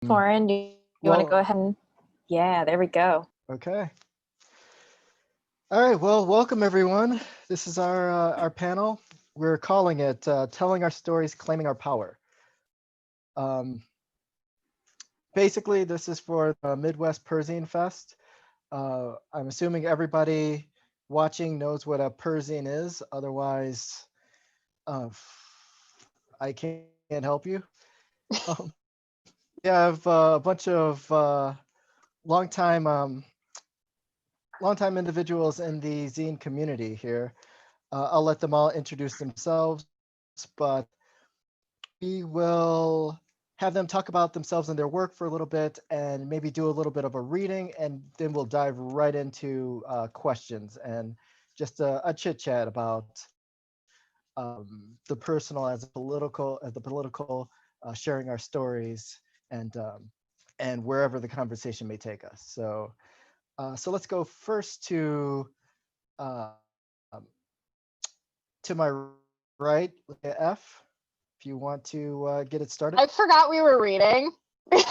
Torin, do you want to go ahead and, yeah, there we go. Okay. All right, well, welcome everyone. This is our panel. We're calling it Telling Our Stories, Claiming Our Power. Basically, this is for the Midwest Perzine Fest. I'm assuming everybody watching knows what a perzine is. Otherwise, I can't help you. We have a bunch of longtime individuals in the zine community here. I'll let them all introduce themselves, but we will have them talk about themselves and their work for a little bit and maybe do a little bit of a reading, and then we'll dive right into questions and just a chit chat about the personal as the political, sharing our stories and wherever the conversation may take us. So let's go first to my right, Julia F. If you want to get it started. I forgot we were reading. It's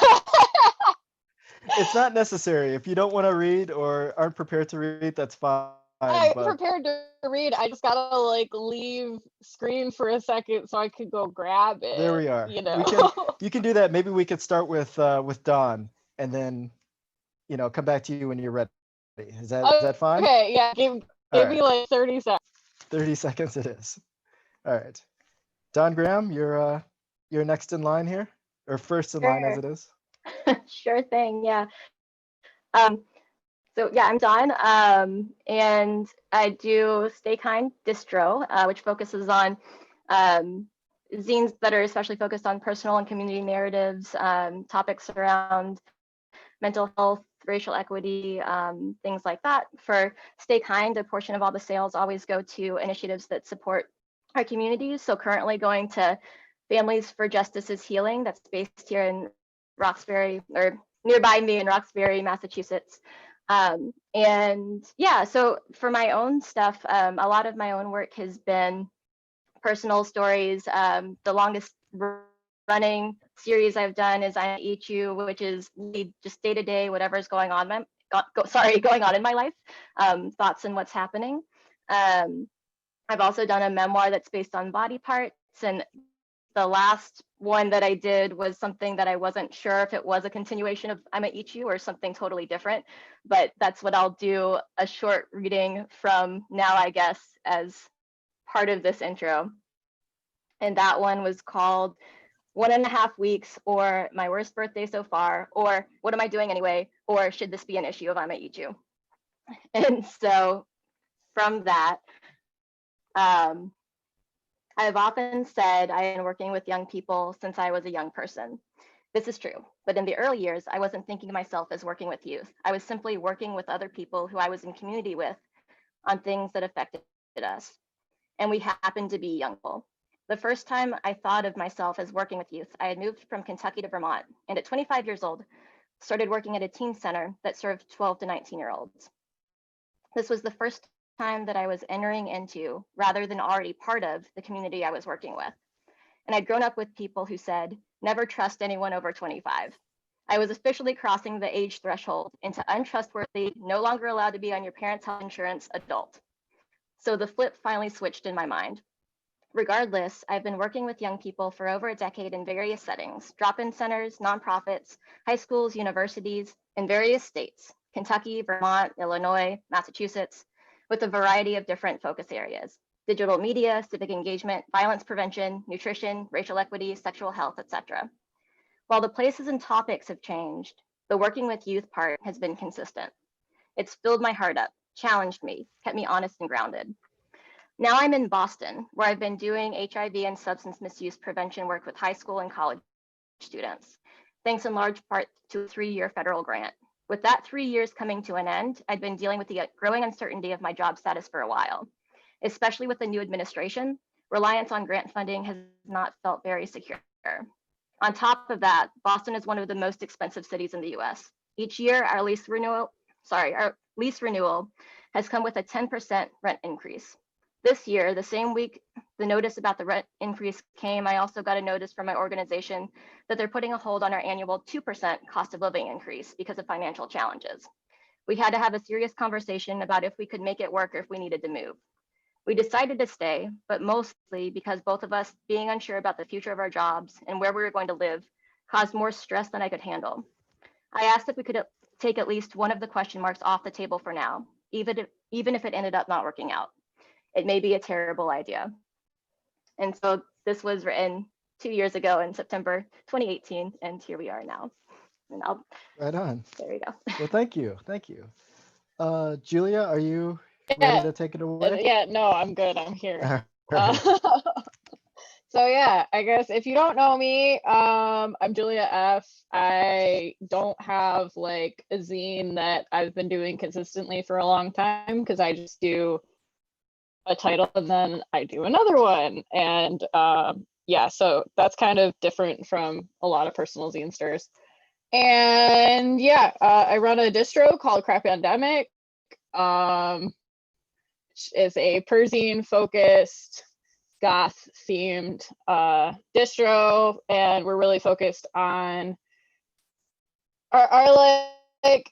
not necessary. If you don't want to read or aren't prepared to read, that's fine. I'm prepared to read. I just gotta leave screen for a second so I could go grab it. There we are. You can do that. Maybe we could start with Dawn and then come back to you when you're ready. Is that fine? Okay, yeah. Give me 30 seconds. 30 seconds it is. All right. Don Graham, you're next in line here, or first in line as it is. Sure thing, yeah. So yeah, I'm Dawn, and I do Stay Kind Distro, which focuses on zines that are especially focused on personal and community narratives, topics around mental health, racial equity, things like that. For Stay Kind, a portion of all the sales always go to initiatives that support our communities. So currently going to Families for Justice's Healing, that's based here in Roxbury, or nearby me in Roxbury, Massachusetts. And yeah, so for my own stuff, a lot of my own work has been personal stories. The longest running series I've done is I Eat You, which is just day to day, whatever's going on in my life, thoughts and what's happening. I've also done a memoir that's based on body parts, and the last one that I did was something that I wasn't sure if it was a continuation of I'm Gonna Eat You or something totally different, but that's what I'll do a short reading from now, I guess, as part of this intro. And that one was called 1.5 weeks, or My Worst Birthday So Far, or What Am I Doing Anyway, or Should This Be an Issue of I'm Gonna Eat You? And so from that, I've often said I have been working with young people since I was a young person. This is true, but in the early years, I wasn't thinking of myself as working with youth. I was simply working with other people who I was in community with on things that affected us. And we happened to be young people. The first time I thought of myself as working with youth, I had moved from Kentucky to Vermont, and at 25 years old, started working at a teen center that served 12 to 19-year-olds. This was the first time that I was entering into, rather than already part of, the community I was working with. And I'd grown up with people who said, never trust anyone over 25. I was officially crossing the age threshold into untrustworthy, no longer allowed to be on your parents' health insurance adult. So the flip finally switched in my mind. Regardless, I've been working with young people for over a decade in various settings, drop-in centers, nonprofits, high schools, universities, in various states, Kentucky, Vermont, Illinois, Massachusetts, with a variety of different focus areas: digital media, civic engagement, violence prevention, nutrition, racial equity, sexual health, etc. While the places and topics have changed, the working with youth part has been consistent. It's filled my heart up, challenged me, kept me honest and grounded. Now I'm in Boston, where I've been doing HIV and substance misuse prevention work with high school and college students, thanks in large part to a 3-year federal grant. With that 3 years coming to an end, I'd been dealing with the growing uncertainty of my job status for a while. Especially with the new administration, reliance on grant funding has not felt very secure. On top of that, Boston is one of the most expensive cities in the US. Each year, our lease renewal has come with a 10% rent increase. This year, the same week the notice about the rent increase came, I also got a notice from my organization that they're putting a hold on our annual 2% cost of living increase because of financial challenges. We had to have a serious conversation about if we could make it work or if we needed to move. We decided to stay, but mostly because both of us being unsure about the future of our jobs and where we were going to live caused more stress than I could handle. I asked if we could take at least one of the question marks off the table for now, even if it ended up not working out. It may be a terrible idea. And so this was written 2 years ago in September 2018, and here we are now. And Right on. there we go. Well, thank you. Thank you. Julia, are you ready to take it away? Yeah, no, I'm good. I'm here. Alright. So yeah, I guess if you don't know me, I'm Julia Eff. I don't have like a zine that I've been doing consistently for a long time because I just do a title and then I do another one. And yeah, so that's kind of different from a lot of personal zine stores. And yeah, I run a distro called Crapandemic. It's a Perzine focused goth themed distro, and we're really focused on our like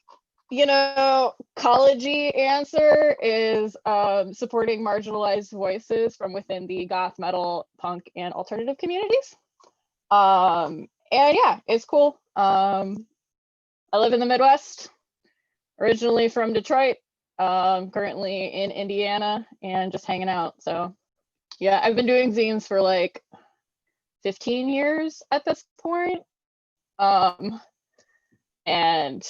you know college-y answer is supporting marginalized voices from within the goth, metal, punk, and alternative communities. And yeah, it's cool. I live in the Midwest, originally from Detroit, currently in Indiana, and just hanging out. So yeah, I've been doing zines for like 15 years at this point. And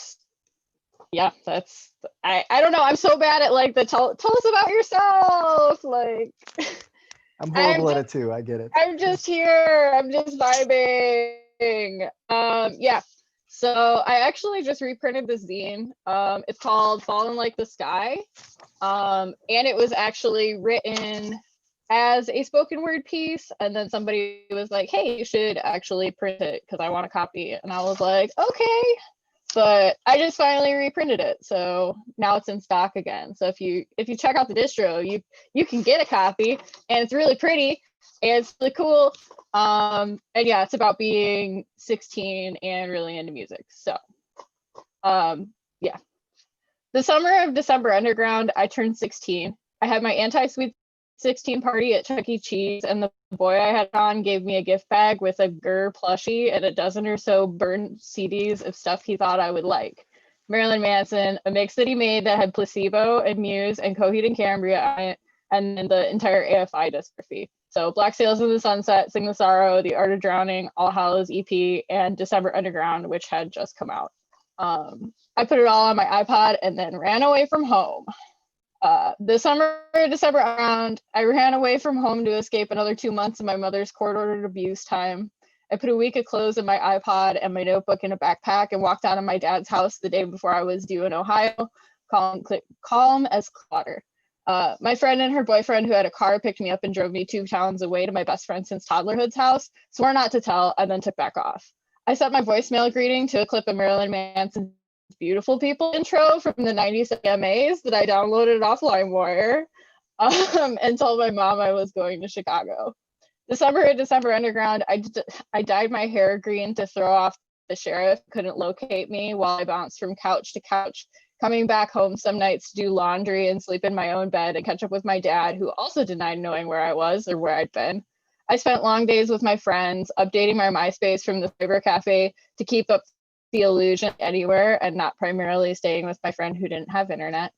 yeah, that's, I don't know, I'm so bad at like the tell us about yourself. Like I'm horrible at it too. I get it. I'm just here. I'm just vibing. Yeah. So I actually just reprinted this zine. It's called Fallen Like the Sky. And it was actually written as a spoken word piece. And then somebody was like, hey, you should actually print it because I want a copy. And I was like, okay. But I just finally reprinted it. So now it's in stock again. So if you check out the distro, you can get a copy, and it's really pretty and it's really cool. And yeah, it's about being 16 and really into music. So yeah. The summer of December Underground, I turned 16. I had my anti-sweet 16 party at Chuck E. Cheese, and the boy I had on gave me a gift bag with a Gurr plushie and a dozen or so burned CDs of stuff he thought I would like. Marilyn Manson, a mix that he made that had Placebo and Muse and Coheed and Cambria on it, and then the entire AFI discography. So Black Sails in the Sunset, Sing the Sorrow, The Art of Drowning, All Hallows EP, and December Underground, which had just come out. I put it all on my iPod and then ran away from home. The summer of December around, I ran away from home to escape another 2 months of my mother's court-ordered abuse time. I put a week of clothes in my iPod and my notebook in a backpack and walked out of my dad's house the day before I was due in Ohio, calm as water. My friend and her boyfriend, who had a car, picked me up and drove me 2 towns away to my best friend since toddlerhood's house, swore not to tell, and then took back off. I set my voicemail greeting to a clip of Marilyn Manson's Beautiful People intro from the 90s AMAs that I downloaded off LimeWire, and told my mom I was going to Chicago. The summer of December Underground, I dyed my hair green to throw off the sheriff couldn't locate me while I bounced from couch to couch, coming back home some nights to do laundry and sleep in my own bed and catch up with my dad, who also denied knowing where I was or where I'd been. I spent long days with my friends, updating my MySpace from the cyber cafe to keep up the illusion anywhere and not primarily staying with my friend who didn't have internet.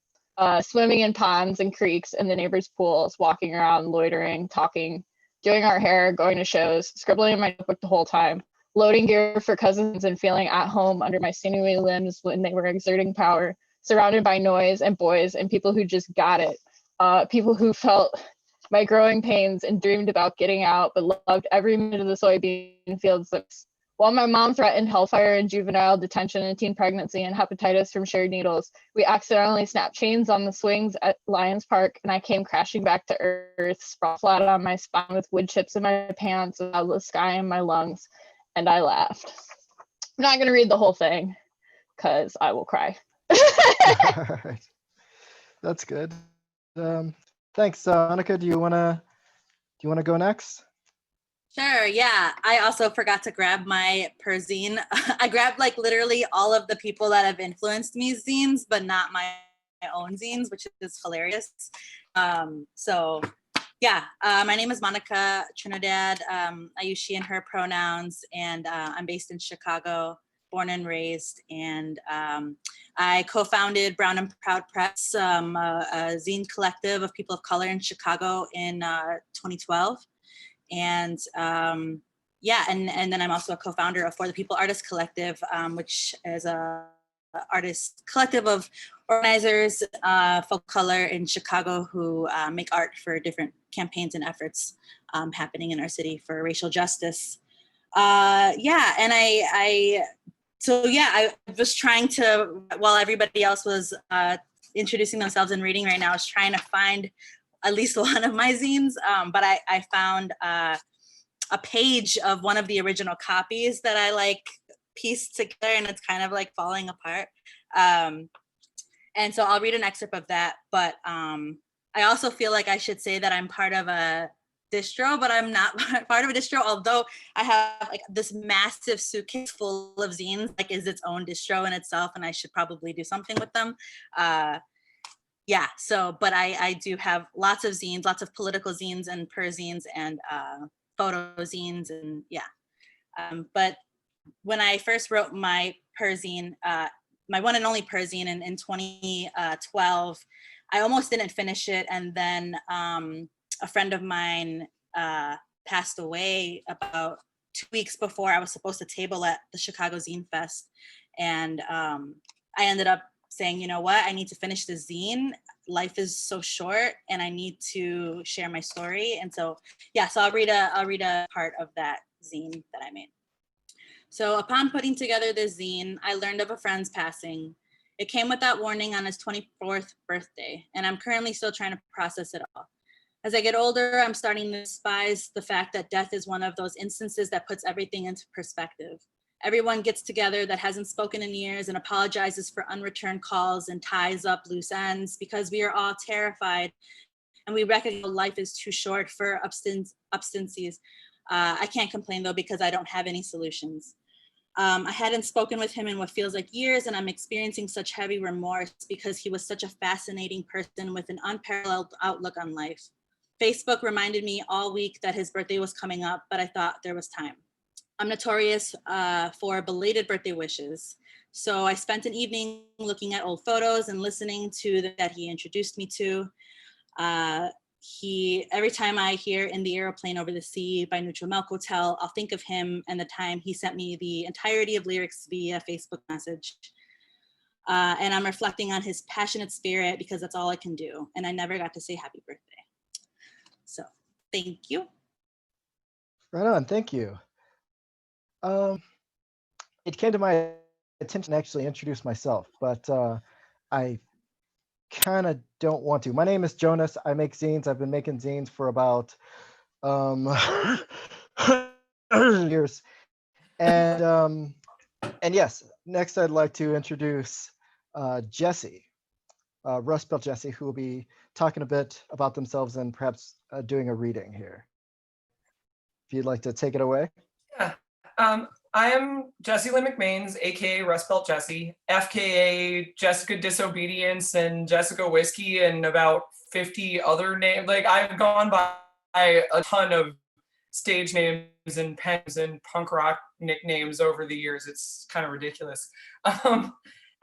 Swimming in ponds and creeks and the neighbors' pools, walking around, loitering, talking, doing our hair, going to shows, scribbling in my notebook the whole time, loading gear for cousins and feeling at home under my sinewy limbs when they were exerting power, surrounded by noise and boys and people who just got it, people who felt my growing pains and dreamed about getting out, but loved every minute of the soybean fields. While my mom threatened hellfire and juvenile detention and teen pregnancy and hepatitis from shared needles, we accidentally snapped chains on the swings at Lions Park, and I came crashing back to earth, sprawled flat on my spine with wood chips in my pants, a cloudless sky in my lungs, and I laughed. I'm not going to read the whole thing because I will cry. All right. That's good. Thanks, Monica. Do you wanna go next? Sure, yeah. I also forgot to grab my Perzine. I grabbed like literally all of the people that have influenced me zines, but not my own zines, which is hilarious. So yeah, my name is Monica Trinidad. I use she and her pronouns, and I'm based in Chicago, born and raised. And I co-founded Brown and Proud Press, a zine collective of people of color in Chicago in 2012. And yeah, and then I'm also a co-founder of For the People Artists Collective, which is a artist collective of organizers, folk of color in Chicago who make art for different campaigns and efforts happening in our city for racial justice. Yeah, and I was trying to, while everybody else was introducing themselves and reading right now, I was trying to find at least one of my zines, but I found a page of one of the original copies that I like pieced together, and it's kind of like falling apart. And so I'll read an excerpt of that, but I also feel like I should say that I'm part of a distro, but I'm not part of a distro, although I have like this massive suitcase full of zines, like is its own distro in itself, and I should probably do something with them. Yeah, so, but I do have lots of zines, lots of political zines and perzines and photo zines, and yeah. But when I first wrote my perzine, my one and only perzine in 2012, I almost didn't finish it. And then a friend of mine passed away about 2 weeks before I was supposed to table at the Chicago Zine Fest. And I ended up saying, you know what, I need to finish the zine. Life is so short and I need to share my story. And so, yeah, so I'll read a part of that zine that I made. So upon putting together this zine, I learned of a friend's passing. It came without warning on his 24th birthday, and I'm currently still trying to process it all. As I get older, I'm starting to despise the fact that death is one of those instances that puts everything into perspective. Everyone gets together that hasn't spoken in years and apologizes for unreturned calls and ties up loose ends because we are all terrified and we recognize life is too short for absences. I can't complain though because I don't have any solutions. I hadn't spoken with him in what feels like years, and I'm experiencing such heavy remorse because he was such a fascinating person with an unparalleled outlook on life. Facebook reminded me all week that his birthday was coming up, but I thought there was time. I'm notorious for belated birthday wishes. So I spent an evening looking at old photos and listening to that he introduced me to. Every time I hear In the Aeroplane Over the Sea by Neutral Milk Hotel, I'll think of him and the time he sent me the entirety of lyrics via Facebook message. And I'm reflecting on his passionate spirit because that's all I can do. And I never got to say happy birthday. So thank you. Right on, thank you. It came to my attention to actually introduce myself, but I kind of don't want to. My name is Jonas. I make zines. I've been making zines for about years. And yes, next I'd like to introduce Jessie, Russ spelled Jessie, who will be talking a bit about themselves and perhaps doing a reading here. If you'd like to take it away. Yeah. I am Jessie Lynn McMains, aka Russ spelled Jessie, FKA Jessica Disobedience and Jessica Whiskey and about 50 other names. Like I've gone by a ton of stage names and pens and punk rock nicknames over the years. It's kind of ridiculous.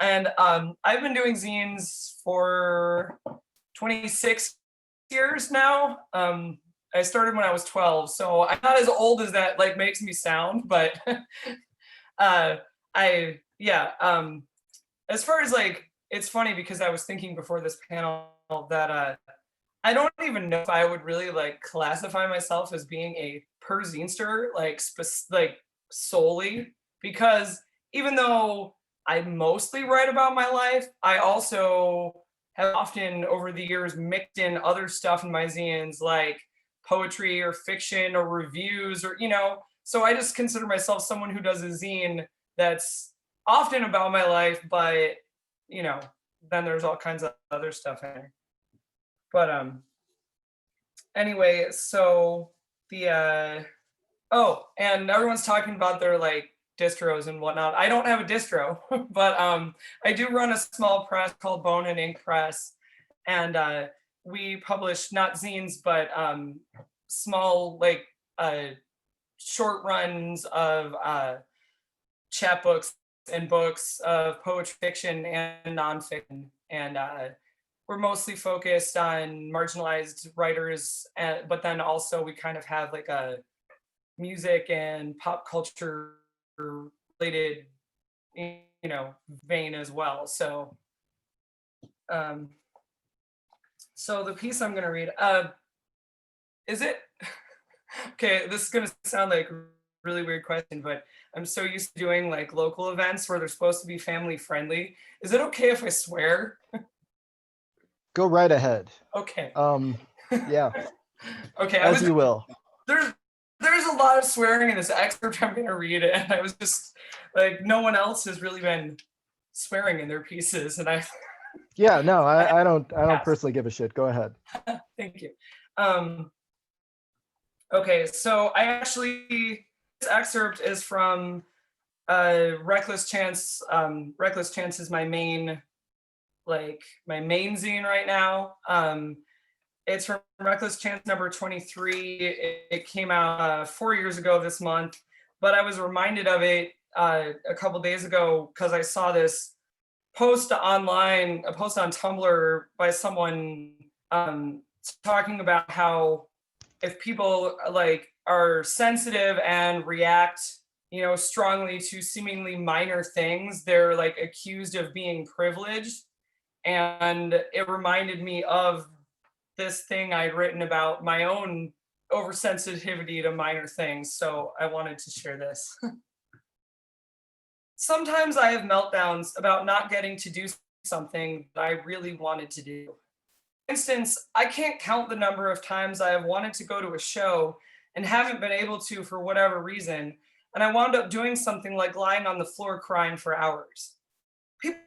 And I've been doing zines for 26 years now. I started when I was 12, so I'm not as old as that like makes me sound, but as far as like, it's funny because I was thinking before this panel that I don't even know if I would really like classify myself as being a perzinester, like solely, because even though I mostly write about my life, I also have often over the years mixed in other stuff in my zines like poetry or fiction or reviews or, you know, so I just consider myself someone who does a zine that's often about my life, but, you know, then there's all kinds of other stuff in there. But anyway, so the oh, and everyone's talking about their like distros and whatnot. I don't have a distro, but I do run a small press called Bone and Ink Press, and we publish not zines but small like short runs of chapbooks and books of poetry, fiction, and nonfiction, and we're mostly focused on marginalized writers, but then also we kind of have like a music and pop culture related, vein as well. So, so the piece I'm gonna read, is it, okay, this is gonna sound like a really weird question, but I'm so used to doing like local events where they're supposed to be family friendly. Is it okay if I swear? Go right ahead. Okay. Yeah. Okay, As you will. There's a lot of swearing in this excerpt I'm gonna read, and I was just like, no one else has really been swearing in their pieces, and I Yeah, no, I don't personally give a shit. Go ahead. thank you. Okay, so this excerpt is from Reckless Chance. Reckless Chance is my main zine right now. It's from Reckless Chance number 23. It came out 4 years ago this month, but I was reminded of it a couple days ago because I saw this post online, a post on Tumblr by someone talking about how if people like are sensitive and react, strongly to seemingly minor things, they're like accused of being privileged. And it reminded me of this thing I'd written about my own oversensitivity to minor things. So I wanted to share this. Sometimes I have meltdowns about not getting to do something that I really wanted to do. For instance, I can't count the number of times I have wanted to go to a show and haven't been able to for whatever reason, and I wound up doing something like lying on the floor crying for hours. People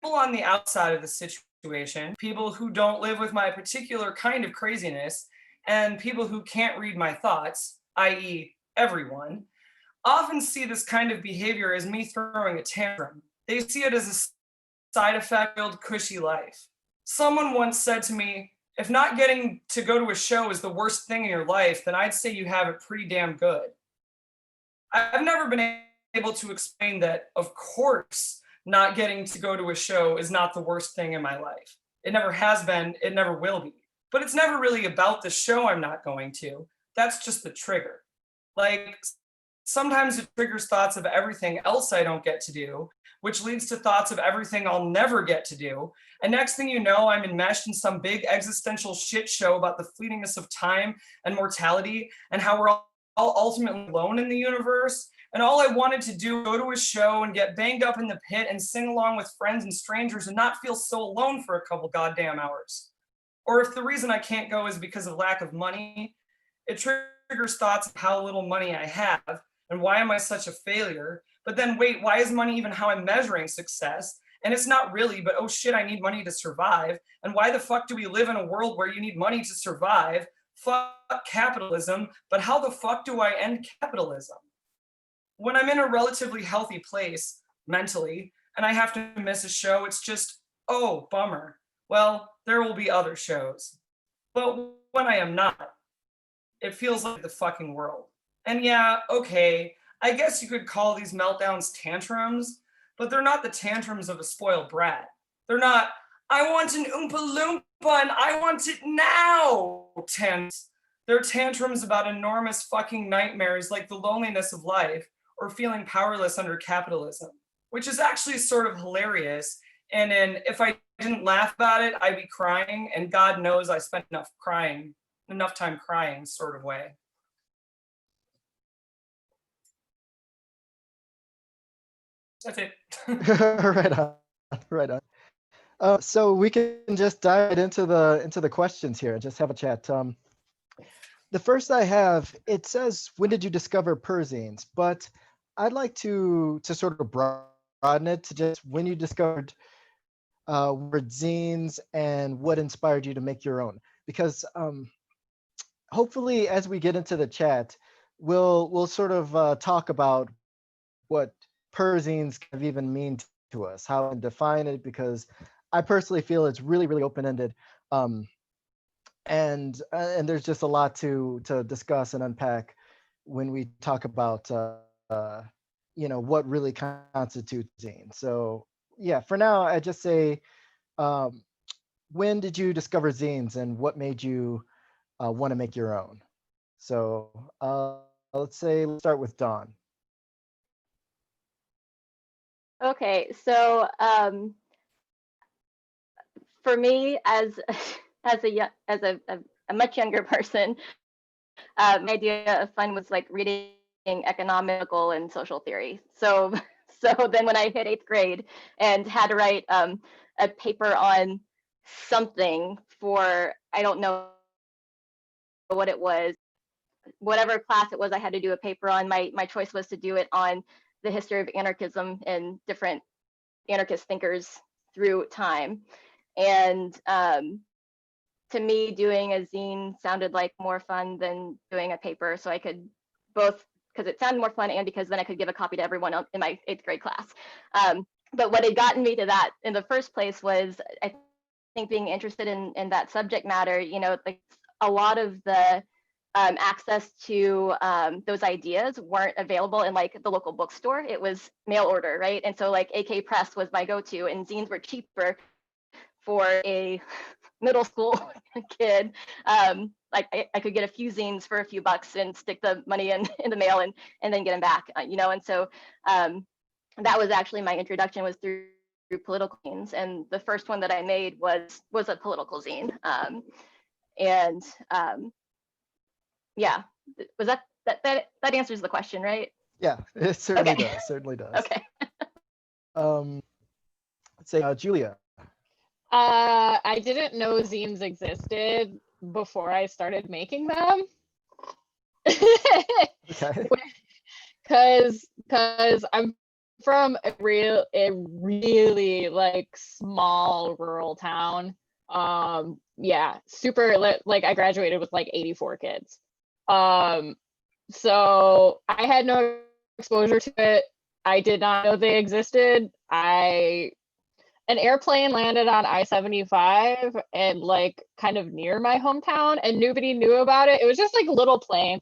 on the outside of the situation, people who don't live with my particular kind of craziness, and people who can't read my thoughts, i.e. everyone, often see this kind of behavior as me throwing a tantrum. They see it as a side effect of cushy life. Someone once said to me, if not getting to go to a show is the worst thing in your life, then I'd say you have it pretty damn good. I've never been able to explain that, of course, not getting to go to a show is not the worst thing in my life. It never has been, it never will be. But it's never really about the show I'm not going to. That's just the trigger. Like, sometimes it triggers thoughts of everything else I don't get to do, which leads to thoughts of everything I'll never get to do. And next thing you know, I'm enmeshed in some big existential shit show about the fleetingness of time and mortality and how we're all ultimately alone in the universe. And all I wanted to do was go to a show and get banged up in the pit and sing along with friends and strangers and not feel so alone for a couple goddamn hours. Or if the reason I can't go is because of lack of money, it triggers thoughts of how little money I have and why am I such a failure? But then wait, why is money even how I'm measuring success? And it's not really, but oh shit, I need money to survive. And why the fuck do we live in a world where you need money to survive? Fuck capitalism, but how the fuck do I end capitalism? When I'm in a relatively healthy place mentally and I have to miss a show, it's just, oh, bummer. Well, there will be other shows. But when I am not, it feels like the fucking world. And yeah, okay, I guess you could call these meltdowns tantrums, but they're not the tantrums of a spoiled brat. They're not, I want an Oompa Loompa and I want it now tantrums. They're tantrums about enormous fucking nightmares like the loneliness of life or feeling powerless under capitalism, which is actually sort of hilarious. And then if I didn't laugh about it, I'd be crying, and God knows I spent enough time crying sort of way. That's it. Right on. So we can just dive into the questions here and just have a chat. The first I have, it says, when did you discover Perzines? But I'd like to sort of broaden it to just when you discovered word zines and what inspired you to make your own. Because hopefully as we get into the chat, we'll sort of talk about what Perzines kind of even mean to us, how to define it, because I personally feel it's really, really open-ended. And there's just a lot to discuss and unpack when we talk about what really constitutes zine. So yeah, for now, I just say, when did you discover zines and what made you want to make your own? So let's start with Dawn. Okay, so for me, as a much younger person, my idea of fun was like reading economical and social theory. So then when I hit 8th grade and had to write a paper on something for, I don't know what it was, whatever class it was I had to do a paper on, my choice was to do it on the history of anarchism and different anarchist thinkers through time. And to me, doing a zine sounded like more fun than doing a paper. So I could both, because it sounded more fun and because then I could give a copy to everyone in my 8th grade class. But what had gotten me to that in the first place was, I think, being interested in that subject matter. Like a lot of the access to those ideas weren't available in like the local bookstore. It was mail order, right? And so like AK Press was my go-to, and zines were cheaper for a middle school kid. Like I could get a few zines for a few bucks and stick the money in the mail and then get them back, and so that was actually my introduction, was through political zines. And the first one that I made was a political zine. And yeah, was that answers the question, right? Yeah, it certainly Okay. does. Certainly does. Okay. Let's say Julia. I didn't know zines existed before I started making them. Okay. Cause I'm from a really like small rural town. Yeah, super, like I graduated with like 84 kids. So I had no exposure to it. I did not know they existed. An airplane landed on I-75 and like kind of near my hometown, and nobody knew about it. It was just like a little plane.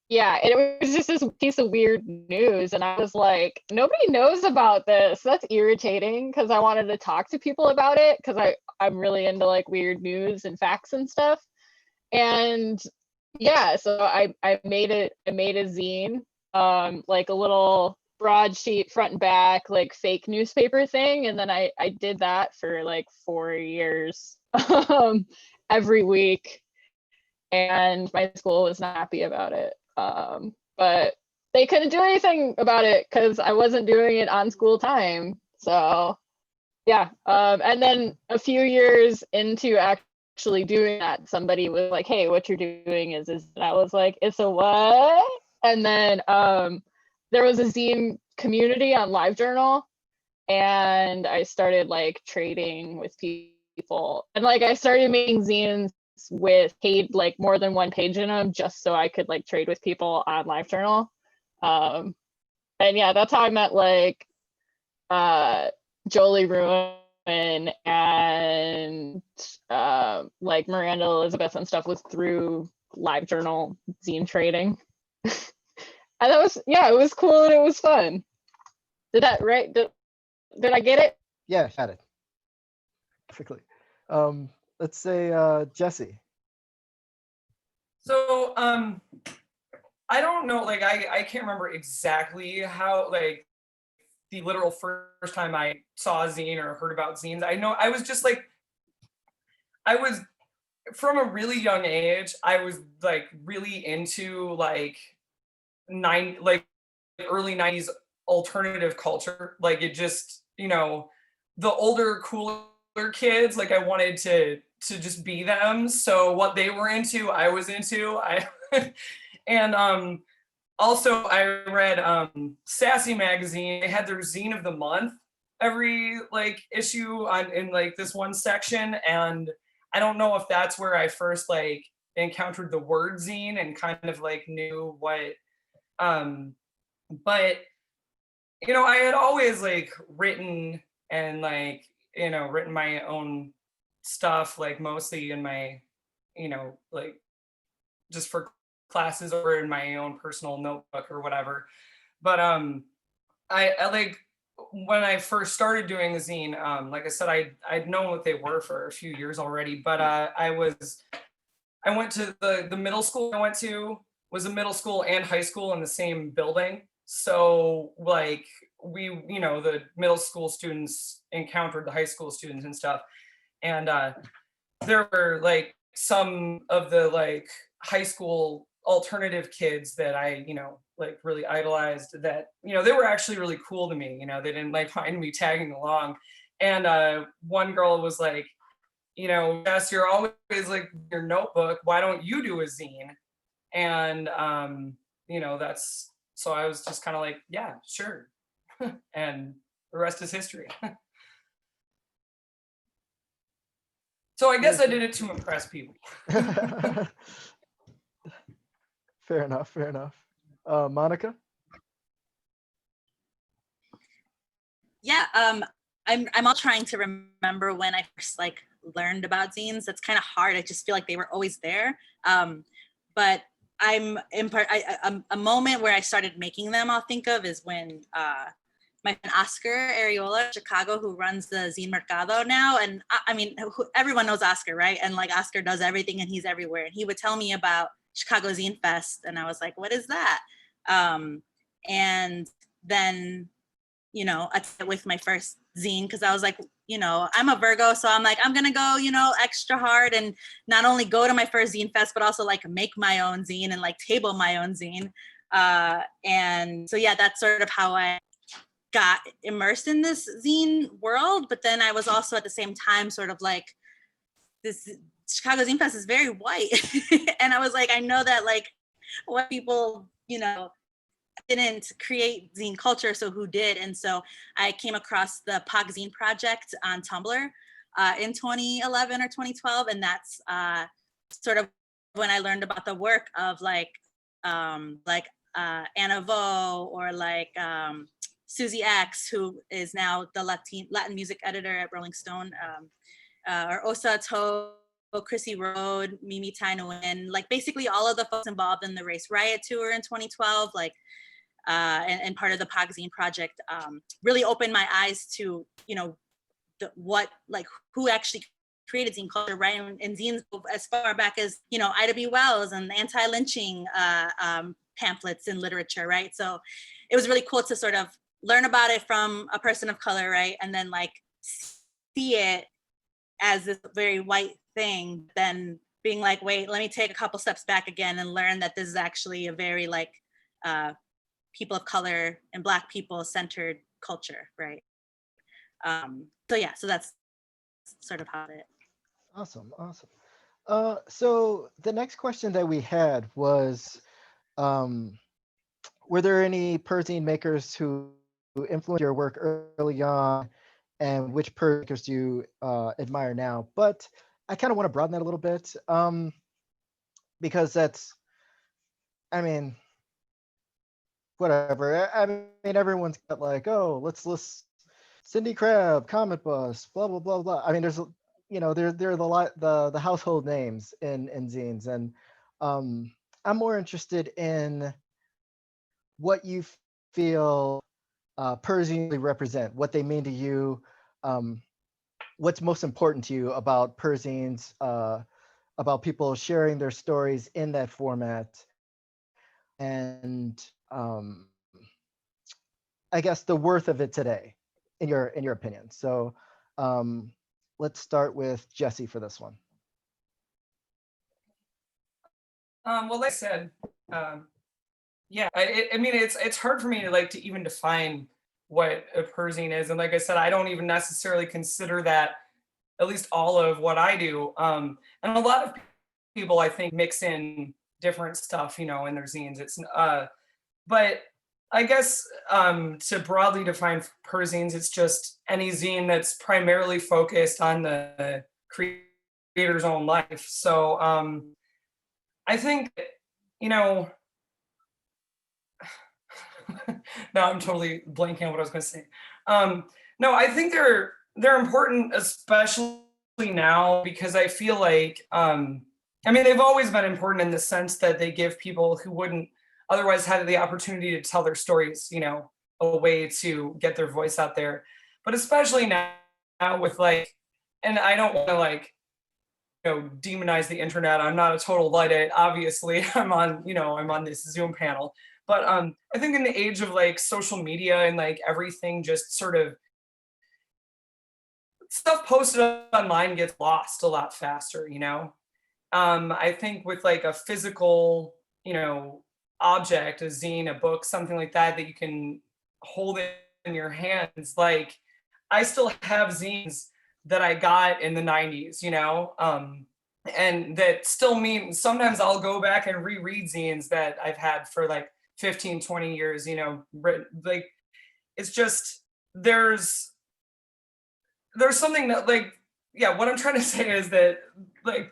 Yeah, and it was just this piece of weird news, and I was like, nobody knows about this. That's irritating, because I wanted to talk to people about it, because I'm really into like weird news and facts and stuff. And yeah, so I made a zine, like a little broadsheet front and back, like fake newspaper thing, and then I did that for like 4 years, every week, and my school was not happy about it, but they couldn't do anything about it because I wasn't doing it on school time. So yeah, and then a few years into actually doing that, somebody was like, hey, what you're doing is and I was like, it's a what? And then there was a zine community on LiveJournal, and I started like trading with people, and like I started making zines with paid, like more than one page in them, just so I could like trade with people on LiveJournal. And yeah, that's how I met like Jolie Ruin and like Miranda Elizabeth and stuff, was through LiveJournal zine trading. And that was, yeah, it was cool and it was fun. Did that right? Did I get it? Yeah, got it. Perfectly. Let's say Jessie. So I don't know, like I can't remember exactly how, like, the literal first time I saw a zine or heard about zines. I know I was just like, I was from a really young age, I was like really into like early 90s alternative culture. Like it just, the older, cooler kids, like I wanted to just be them. So what they were into, I was into. And also I read Sassy magazine. They had their zine of the month every like issue in like this one section, and I don't know if that's where I first like encountered the word zine and kind of like knew what, but you know, I had always like written and like, you know, written my own stuff, like mostly in my, you know, like just for classes or in my own personal notebook or whatever. But I like when I first started doing the zine, like I said, I'd known what they were for a few years already, but I went to the middle school I went to was a middle school and high school in the same building. So like we, you know, the middle school students encountered the high school students and stuff. And there were like some of the like high school alternative kids that I, you know, like really idolized that, you know, they were actually really cool to me. You know, they didn't like mind me tagging along. And one girl was like, you know, Jess, you're always like your notebook. Why don't you do a zine? And, you know, that's, so I was just kind of like, yeah, sure. And the rest is history. So I guess I did it to impress people. Fair enough, fair enough. Monica? Yeah, I'm all trying to remember when I first like learned about zines. That's kind of hard. I just feel like they were always there. But I'm in part. A moment where I started making them, I'll think of is when my friend Oscar Ariola, Chicago, who runs the Zine Mercado now, and I mean, everyone knows Oscar, right? And like Oscar does everything, and he's everywhere. And he would tell me about Chicago Zine Fest, and I was like, "What is that?" And then, you know, I did with my first zine because I was like, you know, I'm a Virgo, so I'm like, I'm gonna go, you know, extra hard and not only go to my first zine fest, but also like make my own zine and like table my own zine. And so yeah, that's sort of how I got immersed in this zine world. But then I was also at the same time sort of like, this Chicago Zine Fest is very white. And I was like, I know that like white people, you know, didn't create zine culture, so who did? And so I came across the POC Zine project on Tumblr in 2011 or 2012, and that's sort of when I learned about the work of like Anna Vo or like Susie X, who is now the Latin music editor at Rolling Stone, or Osa To, Chrissy Road, Mimi Tainouin, like basically all of the folks involved in the Race Riot tour in 2012, like and part of the POC Zine project, really opened my eyes to, you know, who actually created zine culture, right? And zines as far back as, you know, Ida B. Wells and anti-lynching pamphlets in literature, right? So it was really cool to sort of learn about it from a person of color, right? And then like see it as this very white thing, then being like, wait, let me take a couple steps back again and learn that this is actually a very like people of color and Black people centered culture, right? So yeah, so that's sort of how it. Awesome, awesome. So the next question that we had was, were there any Perzine makers who influenced your work early on, and which Perzine makers do you admire now? But I kind of want to broaden that a little bit, because that's, I mean, whatever. I mean, everyone's got like, oh, let's list Cindy Crab, Comet Bus, blah blah blah blah. I mean, there's, you know, there are the household names in zines, and I'm more interested in what you feel Perzine represent, what they mean to you, what's most important to you about Perzines, about people sharing their stories in that format, and I guess the worth of it today, in your opinion. So let's start with Jessie for this one. Well, like I said, yeah, I mean, it's hard for me to like to even define what a Perzine is. And like I said, I don't even necessarily consider that at least all of what I do. And a lot of people, I think, mix in different stuff, you know, in their zines. It's but I guess to broadly define Perzines, it's just any zine that's primarily focused on the creator's own life. So I think, no, I'm totally blanking on what I was going to say. No, I think they're important, especially now, because I feel like, they've always been important in the sense that they give people who wouldn't otherwise have the opportunity to tell their stories, a way to get their voice out there. But especially now with and I don't want to demonize the internet. I'm not a total Luddite. Obviously, I'm on this Zoom panel. But I think in the age of social media and everything just sort of stuff posted online gets lost a lot faster, I think with a physical, object, a zine, a book, something like that you can hold it in your hands. I still have zines that I got in the 90s, and that still mean sometimes I'll go back and reread zines that I've had for 15, 20 years, it's just, there's something that what I'm trying to say is that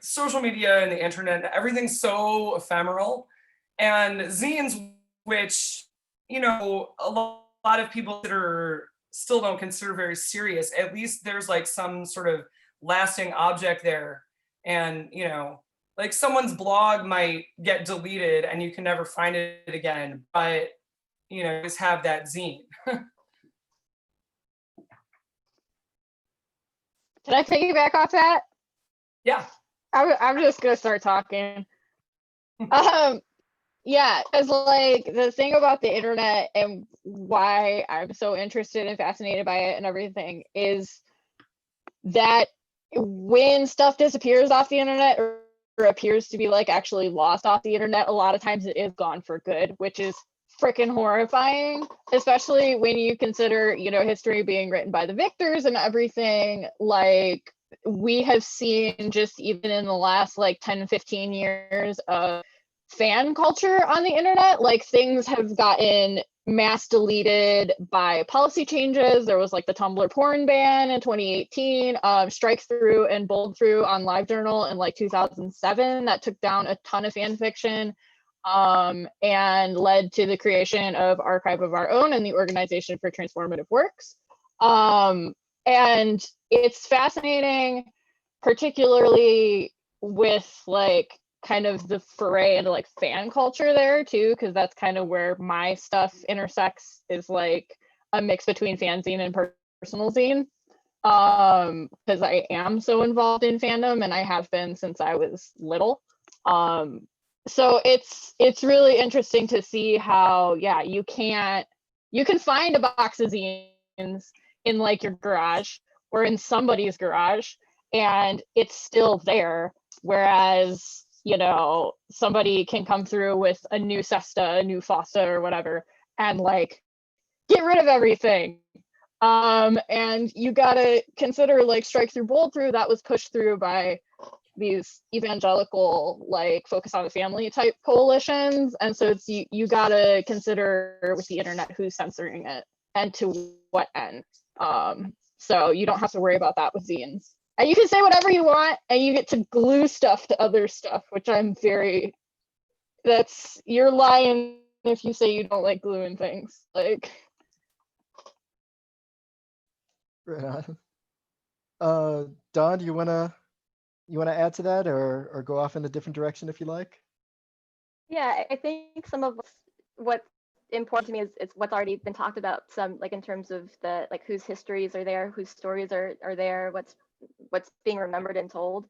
social media and the internet, everything's so ephemeral, and zines, which, a lot of people still don't consider very serious, at least there's some sort of lasting object there. And, someone's blog might get deleted and you can never find it again, but, just have that zine. Can I piggyback off that? Yeah. I'm just gonna start talking. Yeah, because the thing about the internet and why I'm so interested and fascinated by it and everything is that when stuff disappears off the internet or appears to be actually lost off the internet, a lot of times it is gone for good, which is freaking horrifying, especially when you consider, history being written by the victors and everything. We have seen just even in the last 10, 15 years of fan culture on the internet, things have gotten mass deleted by policy changes. There was the Tumblr porn ban in 2018, strike through and bold through on LiveJournal in 2007 that took down a ton of fan fiction, and led to the creation of Archive of Our Own and the Organization for Transformative Works. And it's fascinating, particularly with kind of the foray into fan culture there too, because that's kind of where my stuff intersects, is a mix between fanzine and personal zine, because I am so involved in fandom and I have been since I was little. So it's really interesting to see how, yeah, you can find a box of zines in your garage or in somebody's garage and it's still there, whereas somebody can come through with a new Cesta, a new Fossa or whatever, and get rid of everything. And you gotta consider strike through, bold through, that was pushed through by these evangelical focus on the family type coalitions. And so it's you gotta consider with the internet who's censoring it and to what end. So you don't have to worry about that with zines. And you can say whatever you want, and you get to glue stuff to other stuff, which you're lying if you say you don't like gluing things. Right on. Dawn, do you wanna add to that or go off in a different direction if you like? Yeah, I think some of what's important to me is what's already been talked about, some in terms of the whose histories are there, whose stories are there, what's being remembered and told.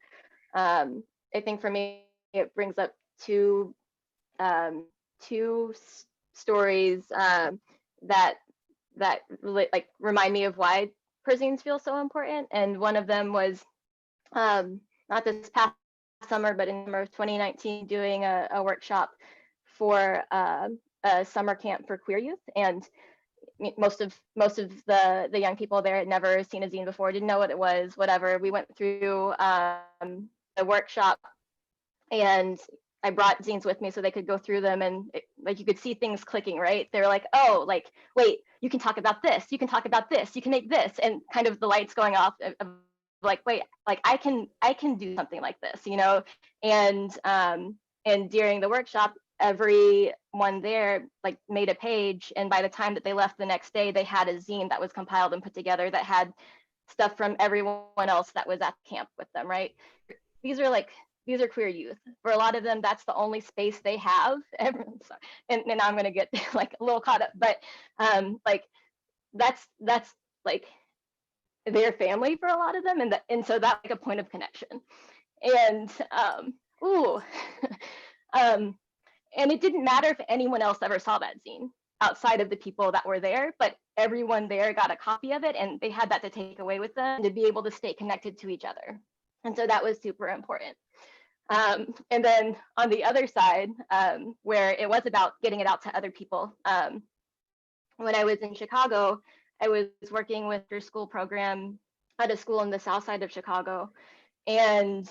I think for me it brings up two stories that really remind me of why Perzines feel so important. And one of them was not this past summer, but in summer of 2019, doing a workshop for a summer camp for queer youth. And most of the young people there had never seen a zine before, didn't know what it was, whatever. We went through the workshop and I brought zines with me so they could go through them, and you could see things clicking, right? They were oh, wait, you can talk about this, you can talk about this, you can make this, and kind of the lights going off of wait, I can do something like this, and And during the workshop, everyone there like made a page, and by the time that they left the next day, they had a zine that was compiled and put together that had stuff from everyone else that was at camp with them, right? These are queer youth. For a lot of them, that's the only space they have. And now I'm gonna get like a little caught up, but like that's like their family for a lot of them, and so that's like a point of connection. And and it didn't matter if anyone else ever saw that zine outside of the people that were there, but everyone there got a copy of it, and they had that to take away with them to be able to stay connected to each other. And so that was super important. And then on the other side, where it was about getting it out to other people, when I was in Chicago, I was working with their school program at a school in the south side of Chicago. And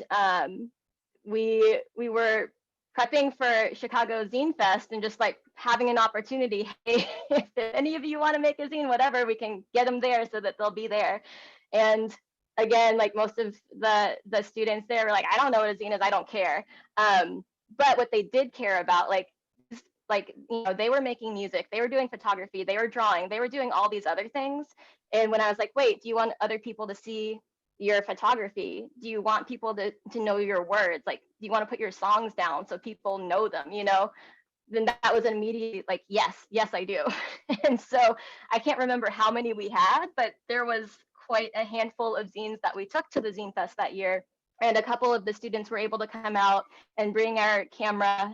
we were prepping for Chicago Zine Fest and just like having an opportunity. Hey, if any of you want to make a zine, whatever, we can get them there so that they'll be there. And again, like most of the students there were like, I don't know what a zine is, I don't care. But what they did care about, like, you know, they were making music, they were doing photography, they were drawing, they were doing all these other things. And when I was like, wait, do you want other people to see your photography? Do you want people to know your words? Like, do you want to put your songs down so people know them, you know? Then that was immediately like, yes, I do. And so I can't remember how many we had, but there was quite a handful of zines that we took to the Zine Fest that year. And a couple of the students were able to come out and bring our camera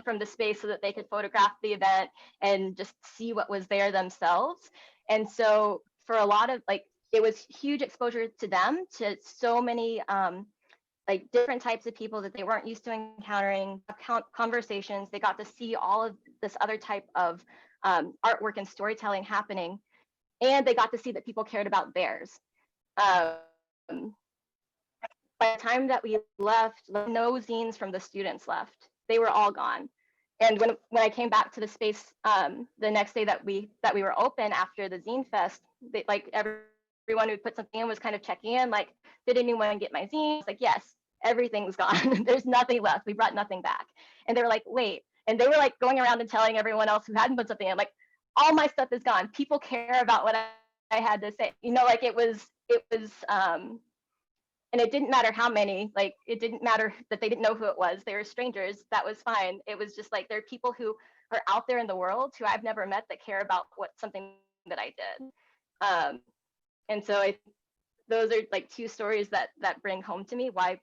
from the space so that they could photograph the event and just see what was there themselves. And so for a lot of, like, it was huge exposure to them, to so many like different types of people that they weren't used to encountering, conversations. They got to see all of this other type of artwork and storytelling happening. And they got to see that people cared about theirs. By the time that we left, no zines from the students left. They were all gone. And when I came back to the space the next day that we were open after the Zine Fest, like everyone who put something in was kind of checking in, like, did anyone get my zine? Like, yes, everything's gone. There's nothing left. We brought nothing back. And they were like, wait. And they were like going around and telling everyone else who hadn't put something in, like, all my stuff is gone. People care about what I had to say. You know, like it was, and it didn't matter how many, like, it didn't matter that they didn't know who it was. They were strangers. That was fine. It was just like, there are people who are out there in the world who I've never met that care about something that I did. And so those are like two stories that bring home to me why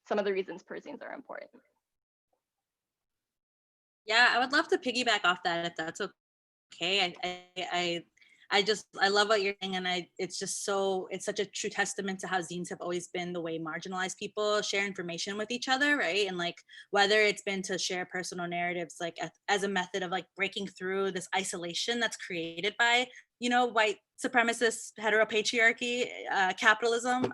some of the reasons Perzines are important. Yeah, I would love to piggyback off that if that's okay. I love what you're saying, and it's such a true testament to how zines have always been the way marginalized people share information with each other, right? And like whether it's been to share personal narratives, like as a method of like breaking through this isolation that's created by, you know, white supremacist heteropatriarchy, capitalism,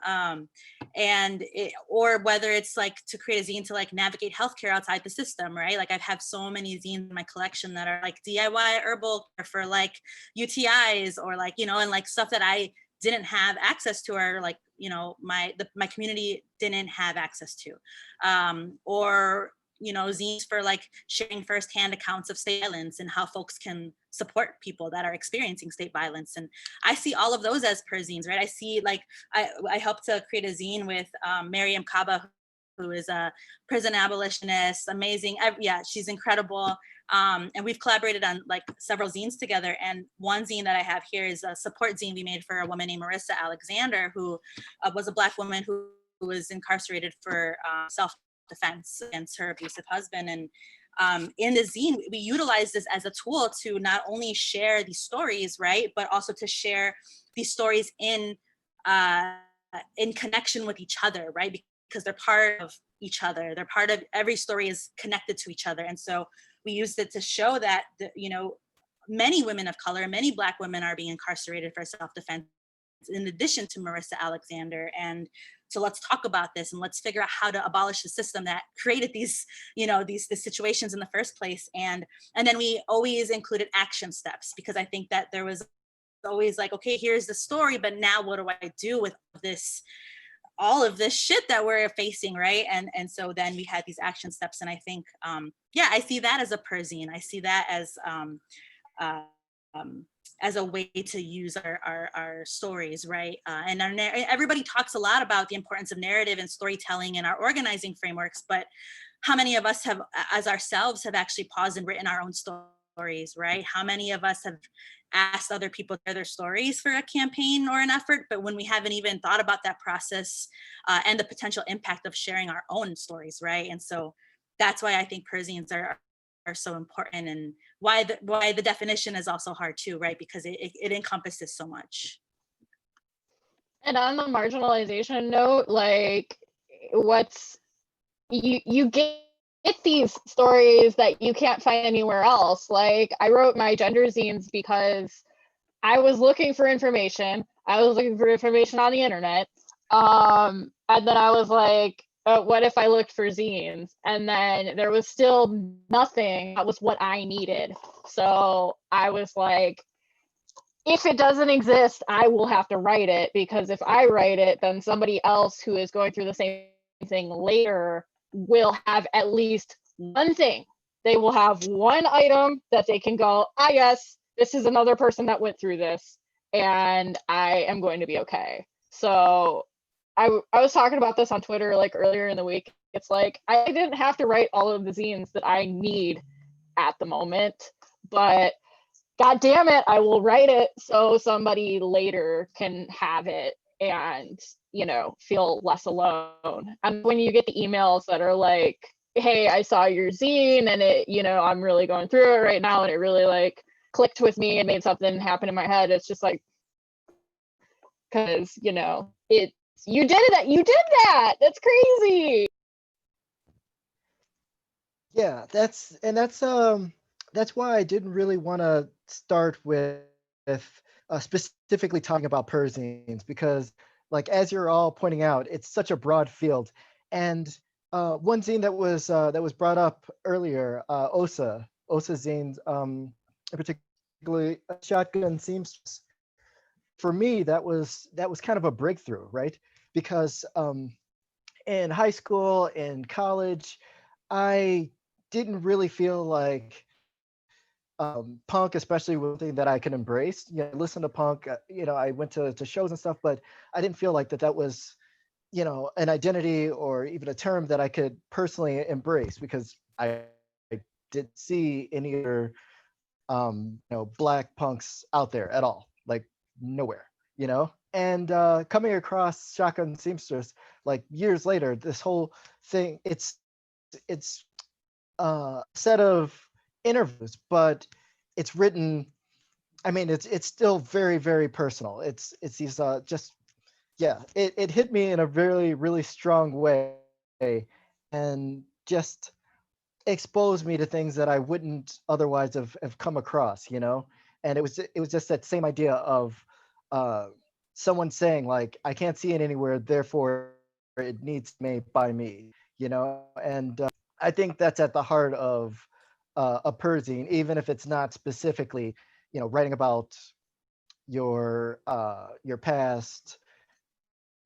or whether it's like to create a zine to like navigate healthcare outside the system, right? Like I have so many zines in my collection that are like DIY herbal for like UTIs, or like, you know, and like stuff that I didn't have access to, or like, you know, my community didn't have access to, or, you know, zines for like sharing firsthand accounts of state violence and how folks can support people that are experiencing state violence. And I see all of those as perzines, right? I see like, I helped to create a zine with Miriam Kaba, who is a prison abolitionist, amazing. Yeah, she's incredible. And we've collaborated on like several zines together. And one zine that I have here is a support zine we made for a woman named Marissa Alexander, who was a Black woman who was incarcerated for self-defense against her abusive husband. And in the zine, we utilize this as a tool to not only share these stories, right, but also to share these stories in connection with each other, right? Because they're part of each other. They're part of, every story is connected to each other. And so we used it to show that, you know, many women of color, many Black women are being incarcerated for self-defense, in addition to Marissa Alexander. And so let's talk about this and let's figure out how to abolish the system that created these, you know, these situations in the first place. And then we always included action steps, because I think that there was always like, okay, here's the story, but now what do I do with this all of this shit that we're facing, right? And so then we had these action steps, and I think, yeah, I see that as a perzine. I see that as a way to use our stories, right? And everybody talks a lot about the importance of narrative and storytelling in our organizing frameworks, but how many of us have, as ourselves, have actually paused and written our own stories, right? How many of us have asked other people to share their stories for a campaign or an effort, but when we haven't even thought about that process and the potential impact of sharing our own stories, right? And so that's why I think perzines are so important, and why the definition is also hard too, right? Because it encompasses so much. And on the marginalization note, like, what's you get these stories that you can't find anywhere else. Like, I wrote my gender zines because I was looking for information. I was looking for information on the internet. And then I was like, what if I looked for zines? And then there was still nothing that was what I needed. So I was like, if it doesn't exist, I will have to write it, because if I write it, then somebody else who is going through the same thing later will have at least one thing. They will have one item that they can go, ah, yes, this is another person that went through this, and I am going to be okay. So I was talking about this on Twitter like earlier in the week. It's like, I didn't have to write all of the zines that I need at the moment, but God damn it, I will write it so somebody later can have it and, you know, feel less alone. And when you get the emails that are like, hey, I saw your zine and it, you know, I'm really going through it right now and it really like clicked with me and made something happen in my head. It's just like, because, you know, you did that. That's crazy. Yeah, that's why I didn't really want to start with specifically talking about perzines, because, like, as you're all pointing out, it's such a broad field. And one zine that was brought up earlier, Osa zines, particularly Shotgun Seamstress. For me, that was kind of a breakthrough, right? Because in high school, in college, I didn't really feel like punk, especially, was something that I could embrace. You know, I listened to punk, you know, I went to shows and stuff, but I didn't feel like that was, you know, an identity or even a term that I could personally embrace, because I didn't see any other, you know, Black punks out there at all, like nowhere, you know. And coming across Shotgun Seamstress, like years later, this whole thing, it's a set of interviews, but it's written, I mean, it's still very, very personal. It's these just, yeah, it hit me in a really, really strong way, and just exposed me to things that I wouldn't otherwise have come across, you know. And it was just that same idea of someone saying, like, I can't see it anywhere, therefore it needs to be made by me, you know. And I think that's at the heart of a perzine, even if it's not specifically, you know, writing about your past,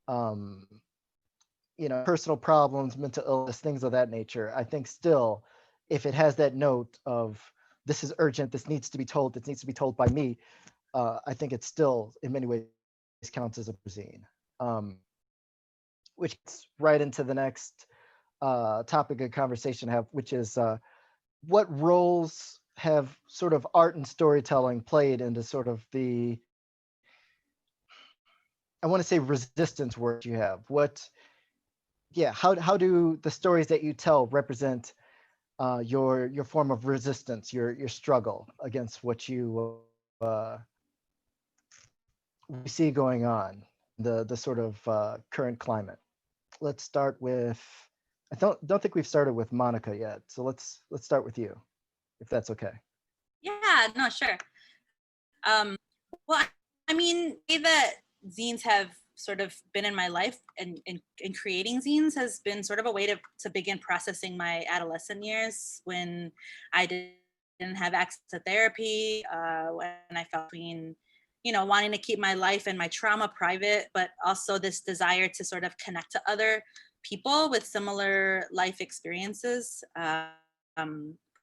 you know, personal problems, mental illness, things of that nature. I think still, if it has that note of, this is urgent, this needs to be told, this needs to be told by me, I think it still in many ways counts as a perzine. Which gets right into the next topic of conversation have, which is what roles have sort of art and storytelling played into sort of the, I want to say, resistance work you have. How do the stories that you tell represent your form of resistance, your struggle against what you we see going on, the sort of current climate? Let's start with, I don't think we've started with Monica yet, so let's start with you, if that's okay. Yeah, no, sure. Well, I mean, the way that zines have sort of been in my life, and in creating zines has been sort of a way to begin processing my adolescent years, when I didn't have access to therapy, when I felt between, you know, wanting to keep my life and my trauma private, but also this desire to sort of connect to other people with similar life experiences,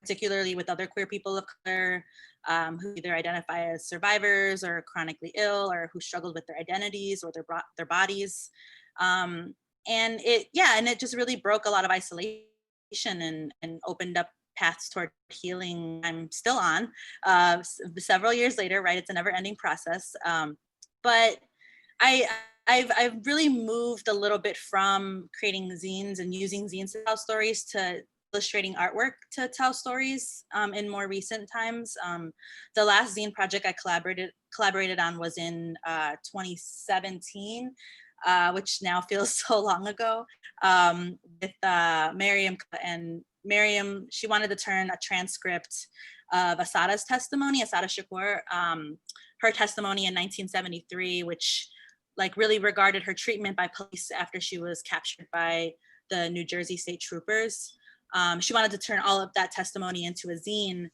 particularly with other queer people of color who either identify as survivors or chronically ill, or who struggled with their identities or their bodies. And it just really broke a lot of isolation and opened up paths toward healing I'm still on several years later, right? It's a never ending process. But I've really moved a little bit from creating zines and using zines to tell stories to illustrating artwork to tell stories in more recent times. The last zine project I collaborated on was in 2017, which now feels so long ago, with Miriam. And Miriam, she wanted to turn a transcript of Assata's testimony, Assata Shakur, her testimony in 1973, which like really regarded her treatment by police after she was captured by the New Jersey State Troopers. She wanted to turn all of that testimony into a zine.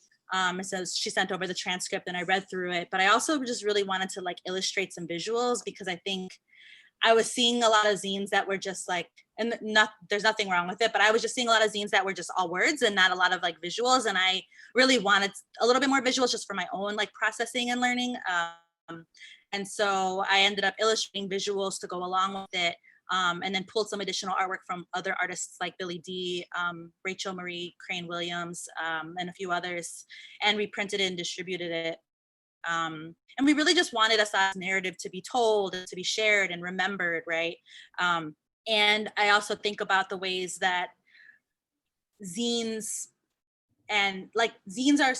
So she sent over the transcript and I read through it, but I also just really wanted to like illustrate some visuals, because I think I was seeing a lot of zines that were just like, and there's nothing wrong with it, but I was just seeing a lot of zines that were just all words and not a lot of like visuals. And I really wanted a little bit more visuals just for my own like processing and learning. And so I ended up illustrating visuals to go along with it. And then pulled some additional artwork from other artists like Billy D, Rachel Marie Crane Williams, and a few others, and reprinted it and distributed it. And we really just wanted Assata's narrative to be told and to be shared and remembered, right? And I also think about the ways that zines are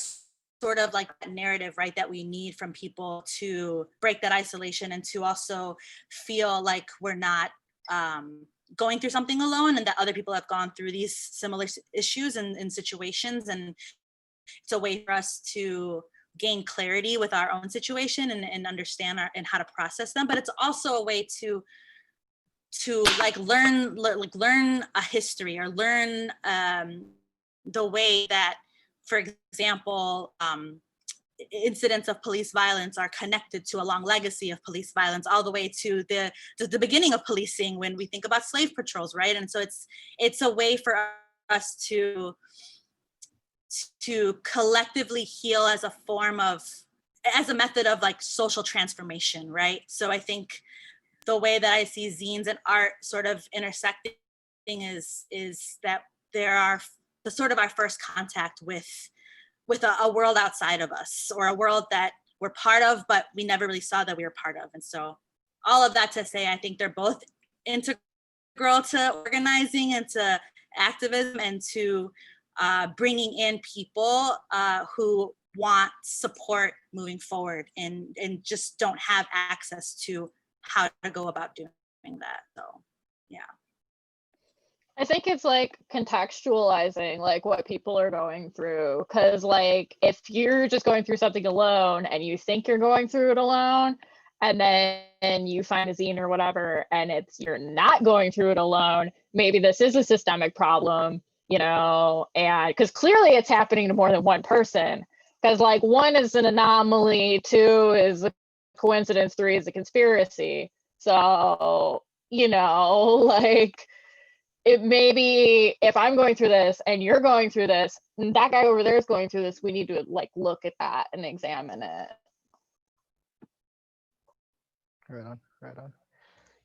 sort of like that narrative, right, that we need from people to break that isolation and to also feel like we're not going through something alone, and that other people have gone through these similar issues and situations. And it's a way for us to gain clarity with our own situation and understand and how to process them. But it's also a way to like learn a history, or learn the way that, for example, incidents of police violence are connected to a long legacy of police violence, all the way to the beginning of policing when we think about slave patrols, right? And so it's a way for us to collectively heal as a method of like social transformation, right? So I think the way that I see zines and art sort of intersecting is that there are the sort of our first contact with a world outside of us, or a world that we're part of, but we never really saw that we were part of. And so all of that to say, I think they're both integral to organizing and to activism and to bringing in people who want support moving forward and just don't have access to how to go about doing that. So, yeah. I think it's like contextualizing like what people are going through, because like if you're just going through something alone and you think you're going through it alone, and then you find a zine or whatever and you're not going through it alone, maybe this is a systemic problem, you know, and because clearly it's happening to more than one person, because like 1 is an anomaly, 2 is a coincidence, 3 is a conspiracy. So, you know, like it may be, if I'm going through this and you're going through this, and that guy over there is going through this, we need to like look at that and examine it. Right on.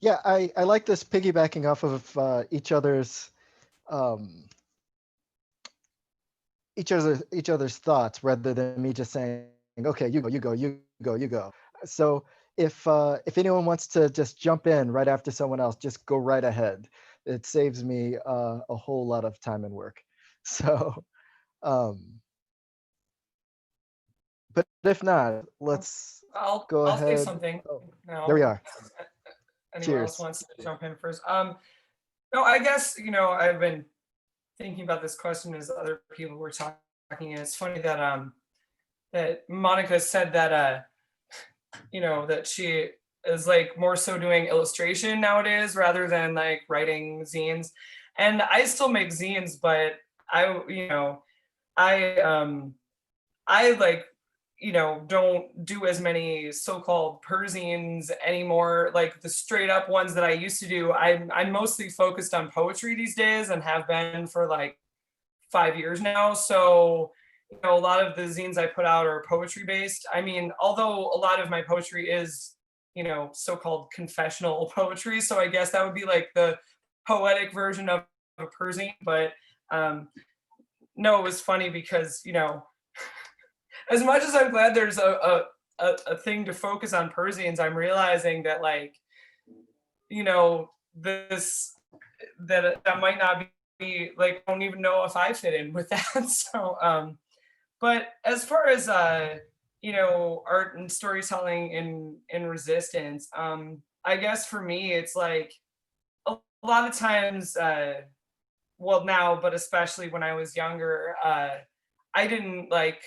Yeah, I like this piggybacking off of each other's thoughts, rather than me just saying, okay, you go. So if anyone wants to just jump in right after someone else, just go right ahead. It saves me a whole lot of time and work. So, but if not, let's go ahead. I'll say something. Oh, now. there we are. Anyone Cheers. else wants to jump in first? No, I guess, you know, I've been thinking about this question as other people were talking, and it's funny that that Monica said that you know, that she is like more so doing illustration nowadays rather than like writing zines. And I still make zines, but I like you know, don't do as many so-called perzines anymore, like the straight up ones that I used to do. I'm mostly focused on poetry these days and have been for like 5 years now. So, you know, a lot of the zines I put out are poetry based. I mean, although a lot of my poetry is, you know, so-called confessional poetry, so I guess that would be like the poetic version of a perzine. But no, it was funny because, you know, as much as I'm glad there's a thing to focus on perzines, I'm realizing that, like, you know, that might not be, like, I don't even know if I fit in with that. So but as far as you know, art and storytelling in resistance, I guess for me it's like a lot of times, well now, but especially when I was younger, I didn't like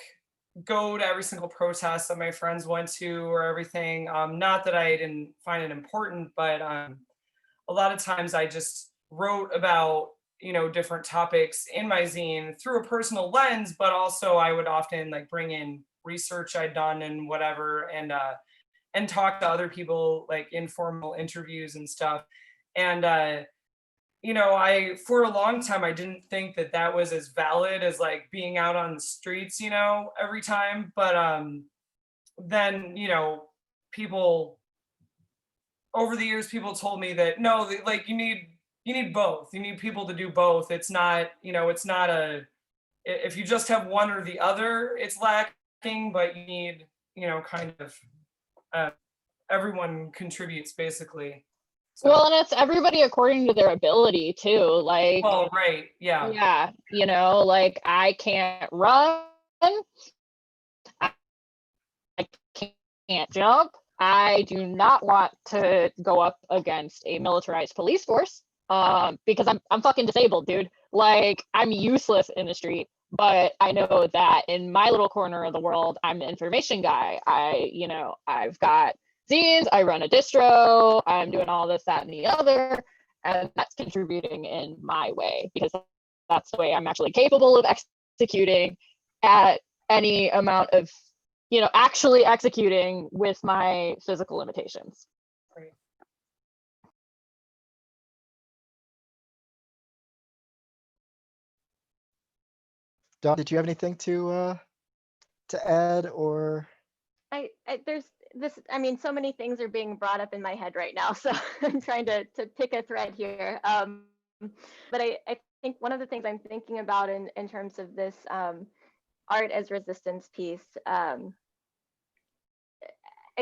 go to every single protest that my friends went to or everything. Not that I didn't find it important, but a lot of times I just wrote about, you know, different topics in my zine through a personal lens, but also I would often like bring in research I'd done and whatever, and talk to other people, like informal interviews and stuff. And you know, for a long time I didn't think that that was as valid as like being out on the streets, you know, every time. But then, you know, people over the years, people told me that no, like you need both. You need people to do both. It's not, you know, it's not if you just have one or the other, it's lacking. But you need, you know, kind of everyone contributes basically. So. Well, and it's everybody according to their ability too. Like, oh, right, yeah. Yeah, you know, like I can't run, I can't jump. I do not want to go up against a militarized police force because I'm fucking disabled, dude. Like I'm useless in the street, but I know that in my little corner of the world, I'm the information guy. You know, I've got zines, I run a distro, I'm doing all this, that, and the other, and that's contributing in my way because that's the way I'm actually capable of executing at any amount of, you know, actually executing with my physical limitations. Right. Dawn, did you have anything to add or? There's this, I mean, so many things are being brought up in my head right now, so I'm trying to pick a thread here. But I think one of the things I'm thinking about in terms of this art as resistance piece, I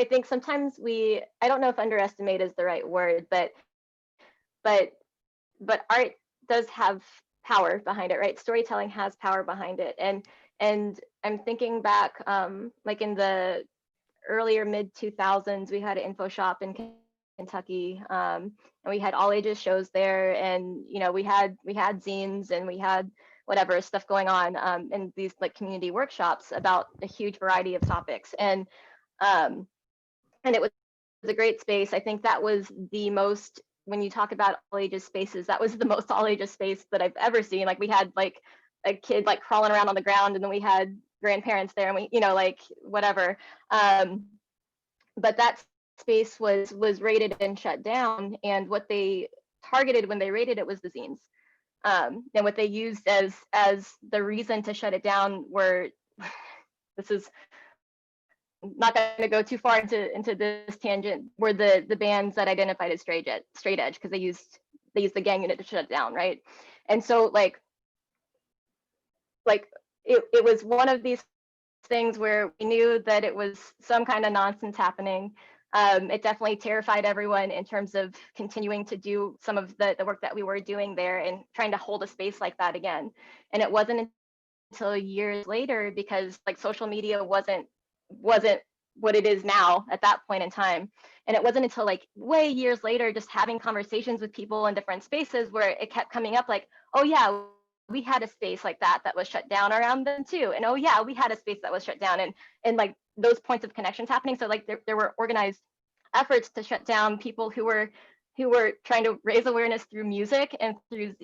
think sometimes I don't know if underestimate is the right word, but art does have power behind it, right? Storytelling has power behind it. And I'm thinking back, like in the earlier mid 2000s, we had an info shop in Kentucky, and we had all ages shows there, and you know we had zines and we had whatever stuff going on in these like community workshops about a huge variety of topics, and it was a great space. I think that was the most, when you talk about all ages spaces, that was the most all ages space that I've ever seen. Like we had like a kid like crawling around on the ground, and then we had grandparents there, and we, you know, like whatever. But that space was raided and shut down, and what they targeted when they raided it was the zines. And what they used as the reason to shut it down were, this is not going to go too far into this tangent, were the bands that identified as straight edge, because they used the gang unit to shut it down, right? And so like it was one of these things where we knew that it was some kind of nonsense happening. It definitely terrified everyone in terms of continuing to do some of the work that we were doing there and trying to hold a space like that again. And it wasn't until years later, because like social media wasn't what it is now at that point in time. And it wasn't until like way years later, just having conversations with people in different spaces, where it kept coming up like, oh yeah, we had a space like that was shut down around then too. And oh yeah, we had a space that was shut down, and like those points of connections happening. So like there were organized efforts to shut down people who were trying to raise awareness through music and through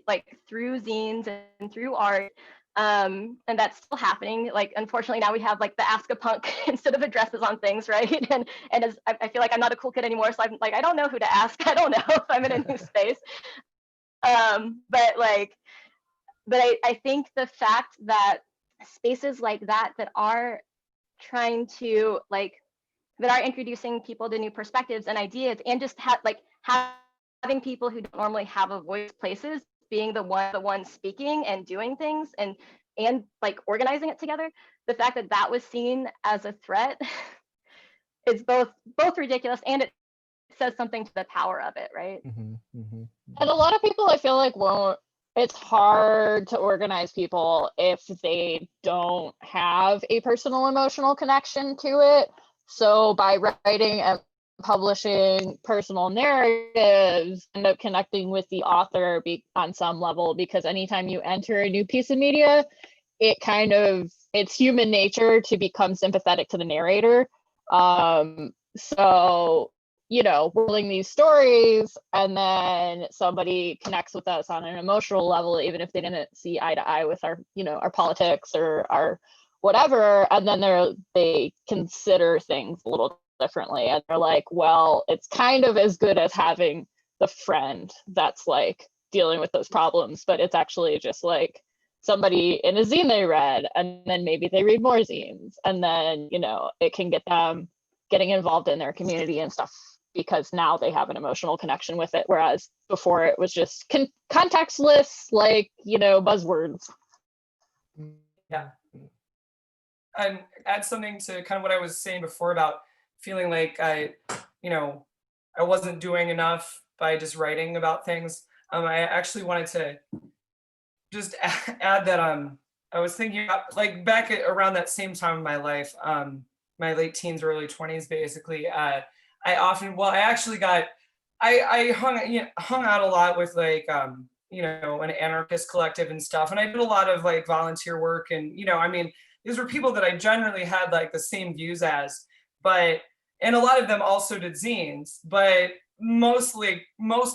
zines and through art, And that's still happening. Like, unfortunately, now we have like the Ask a Punk instead of addresses on things, right? And as I feel like I'm not a cool kid anymore, so I'm like, I don't know who to ask. I don't know if I'm in a new space. But I think the fact that spaces like that are trying to like that are introducing people to new perspectives and ideas, and just having people who don't normally have a voice places being the one speaking and doing things and like organizing it together. The fact that that was seen as a threat is both ridiculous, and it says something to the power of it, right? Mhm, mhm. And a lot of people I feel like won't, it's hard to organize people if they don't have a personal emotional connection to it. So by writing and publishing personal narratives, end up connecting with the author on some level, because anytime you enter a new piece of media, it's human nature to become sympathetic to the narrator. So we're telling these stories, and then somebody connects with us on an emotional level, even if they didn't see eye to eye with our politics or our whatever, and then they consider things a little differently, and they're like, well, it's kind of as good as having the friend that's like dealing with those problems, but it's actually just like somebody in a zine they read, and then maybe they read more zines, and then it can get them getting involved in their community and stuff, because now they have an emotional connection with it, whereas before it was just contextless, like buzzwords. Yeah. And add something to kind of what I was saying before about feeling like I wasn't doing enough by just writing about things. I actually wanted to just add that I was thinking about, like, back around that same time in my life, my late teens, early 20s, basically. I hung out a lot with like an anarchist collective and stuff, and I did a lot of like volunteer work, and these were people that I generally had like the same views as, and a lot of them also did zines, but most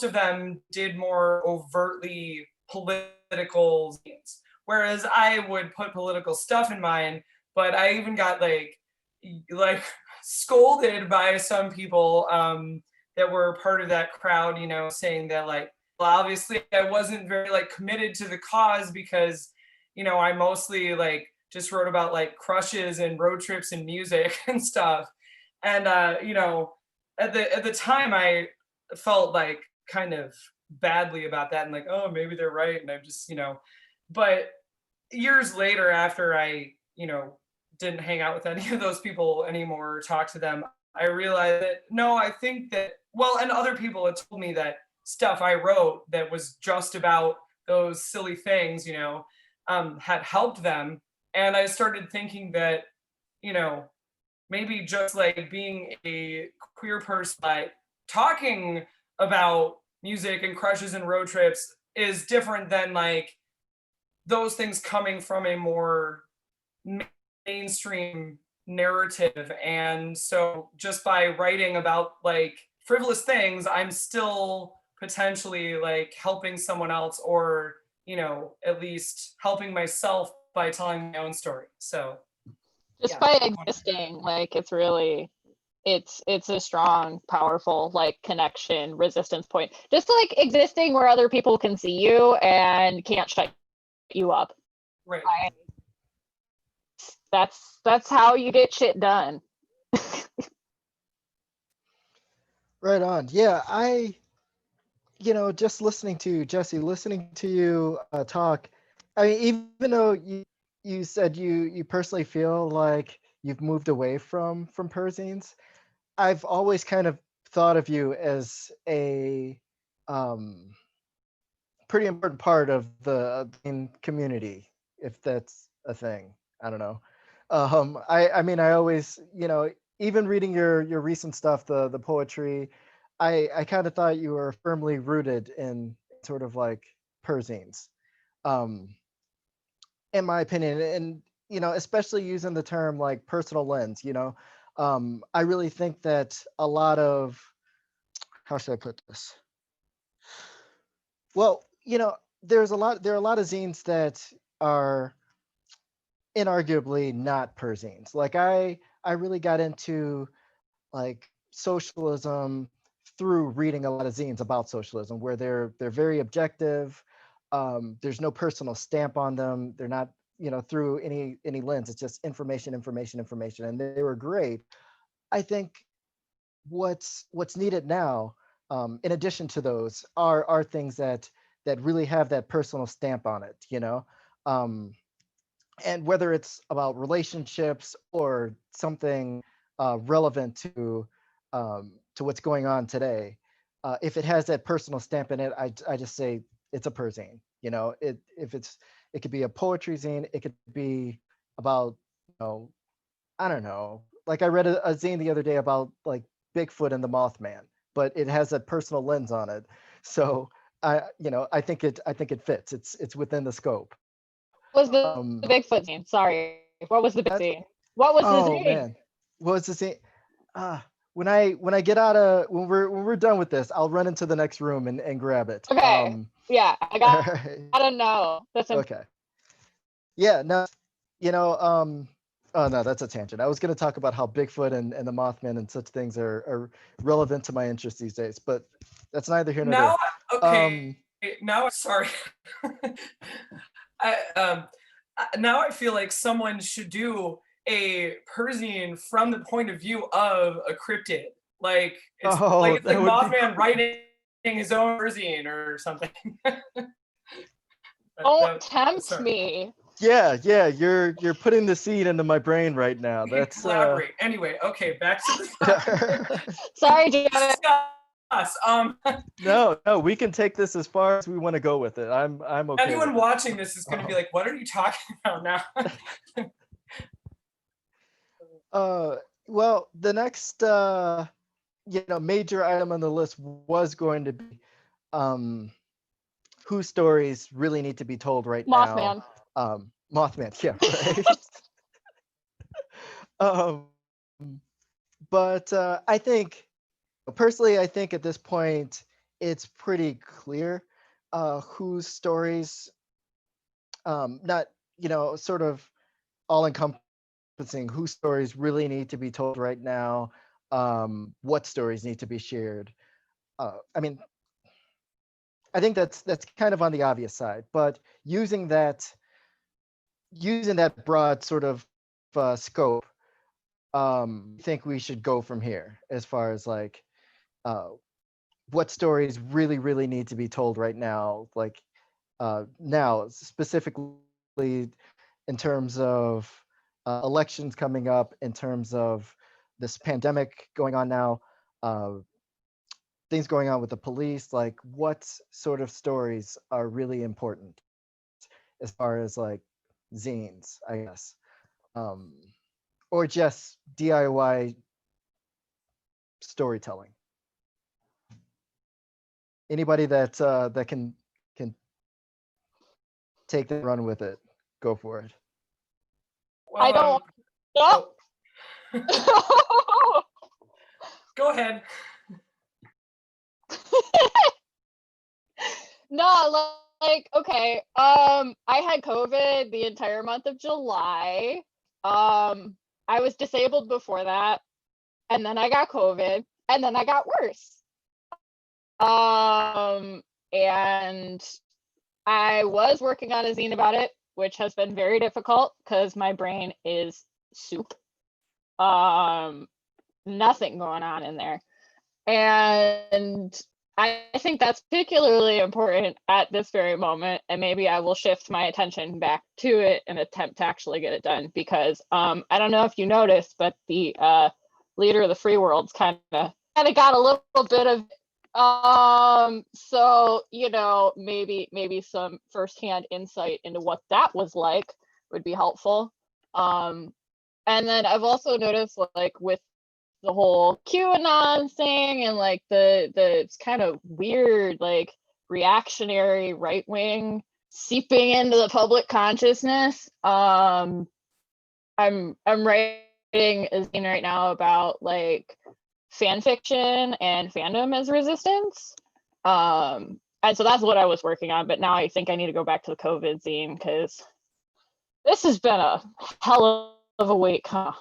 of them did more overtly political zines, whereas I would put political stuff in mine. But I even got like scolded by some people that were part of that crowd, saying that like, well, obviously I wasn't very like committed to the cause, because I mostly like just wrote about like crushes and road trips and music and stuff. And at the time I felt like kind of badly about that, and like, oh, maybe they're right, and I'm just but years later, after I didn't hang out with any of those people anymore or talk to them, I realized that no, I think that, well, and other people had told me that stuff I wrote that was just about those silly things had helped them. And I started thinking that maybe just like being a queer person, like talking about music and crushes and road trips is different than like those things coming from a more mainstream narrative. And so just by writing about like frivolous things, I'm still potentially like helping someone else, or at least helping myself by telling my own story. So just by existing, like it's a strong, powerful like connection, resistance point, just like existing where other people can see you and can't shut you up. Right. That's how you get shit done. Right on. Yeah, just listening to Jessie, listening to you talk, I mean, even though you said you personally feel like you've moved away from Perzines, I've always kind of thought of you as a pretty important part of the community, if that's a thing. I don't know. I mean, I always, even reading your recent stuff, the poetry, I kind of thought you were firmly rooted in sort of like Perzines, in my opinion, and especially using the term like personal lens. I really think that a lot of, how should I put this? Well, there are a lot of zines that are inarguably not Perzines. Like I really got into like socialism through reading a lot of zines about socialism, where they're very objective. There's no personal stamp on them. They're not, you know, through any lens. It's just information, information, information, and they were great. I think what's needed now, in addition to those, are things that really have that personal stamp on it, you know. And whether it's about relationships or something relevant to what's going on today, if it has that personal stamp in it, I just say it's a perzine. You know, it could be a poetry zine, it could be about, you know, I don't know. Like I read a zine the other day about like Bigfoot and the Mothman, but it has a personal lens on it. So I think it fits. It's within the scope. What was Um, the Bigfoot scene? Sorry. What was the big That's- scene? What was the oh scene? man, what was the scene? When I get out of when we're done with this, I'll run into the next room and grab it. Okay. Yeah, I gotta know. That's Okay. Yeah, no, you know, oh no, that's a tangent. I was going to talk about how Bigfoot and the Mothman and such things are relevant to my interests these days, but that's neither here nor Now, there. okay. Now, sorry. Now I feel like someone should do a Perzine from the point of view of a cryptid. Like it's like that would be Mothman writing his own Perzine or something. Don't tempt me. Yeah, you're putting the seed into my brain right now. That's collaborate. Anyway, okay, back to the Sorry, Janet. No, we can take this as far as we want to go with it. I'm okay. Anyone watching this is going to be like, "What are you talking about now?" Well, the next major item on the list was going to be whose stories really need to be told right Mothman. now. Mothman, yeah, right. But I think personally, I think at this point it's pretty clear whose stories, not sort of all encompassing, whose stories really need to be told right now, what stories need to be shared. I mean, I think that's kind of on the obvious side, but using that broad sort of scope, I think we should go from here as far as like what stories really need to be told right now, like now specifically in terms of elections coming up, in terms of this pandemic going on now, things going on with the police, like what sort of stories are really important as far as like zines, I guess, or just DIY storytelling. Anybody that that can take the run with it, go for it. Well, I don't. oh, go ahead. No, like okay. I had COVID the entire month of July. I was disabled before that, and then I got COVID, and then I got worse. And I was working on a zine about it, which has been very difficult because my brain is soup. Nothing going on in there. And I think that's particularly important at this very moment, and maybe I will shift my attention back to it and attempt to actually get it done, because I don't know if you noticed, but the leader of the free world's kind of got a little bit of so maybe some firsthand insight into what that was like would be helpful. And then I've also noticed, like, with the whole QAnon thing and like the it's kind of weird, like reactionary right wing seeping into the public consciousness. I'm writing a zine right now about like fan fiction and fandom as resistance. And so that's what I was working on, but now I think I need to go back to the COVID zine because This has been a hell of a week, huh?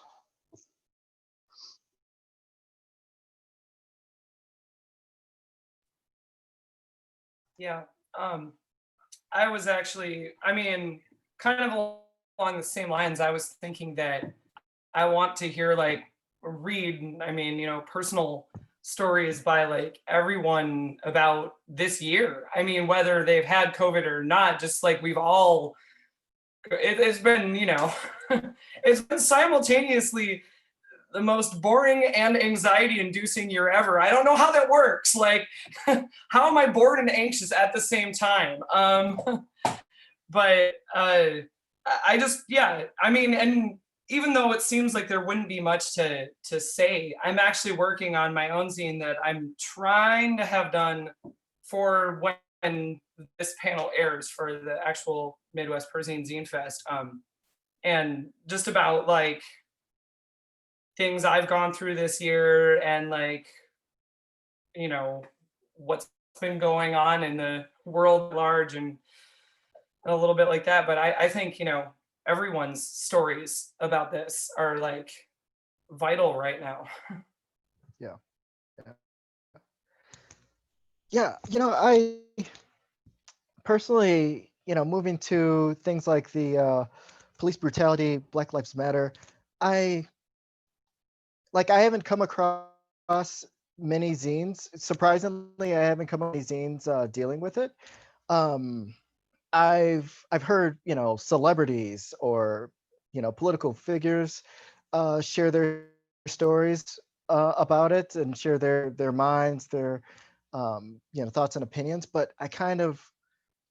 Yeah. I was actually, I mean, kind of along the same lines. I was thinking that I want to hear read, I mean, personal stories by everyone about this year. I mean, whether they've had COVID or not, just we've all, it's been, it's been simultaneously the most boring and anxiety inducing year ever. I don't know how that works. How am I bored and anxious at the same time? But I just, yeah, I mean, and even though it seems like there wouldn't be much to say, I'm actually working on my own zine that I'm trying to have done for when this panel airs for the actual Midwest Perzine Zine Fest. And just about things I've gone through this year and what's been going on in the world at large and a little bit like that. But I think, everyone's stories about this are vital right now. Yeah, I personally, moving to things like the police brutality, Black Lives Matter, I haven't come across many zines. Surprisingly, I haven't come across many zines dealing with it. I've heard, celebrities or, political figures share their stories about it and share their minds, their thoughts and opinions, but I kind of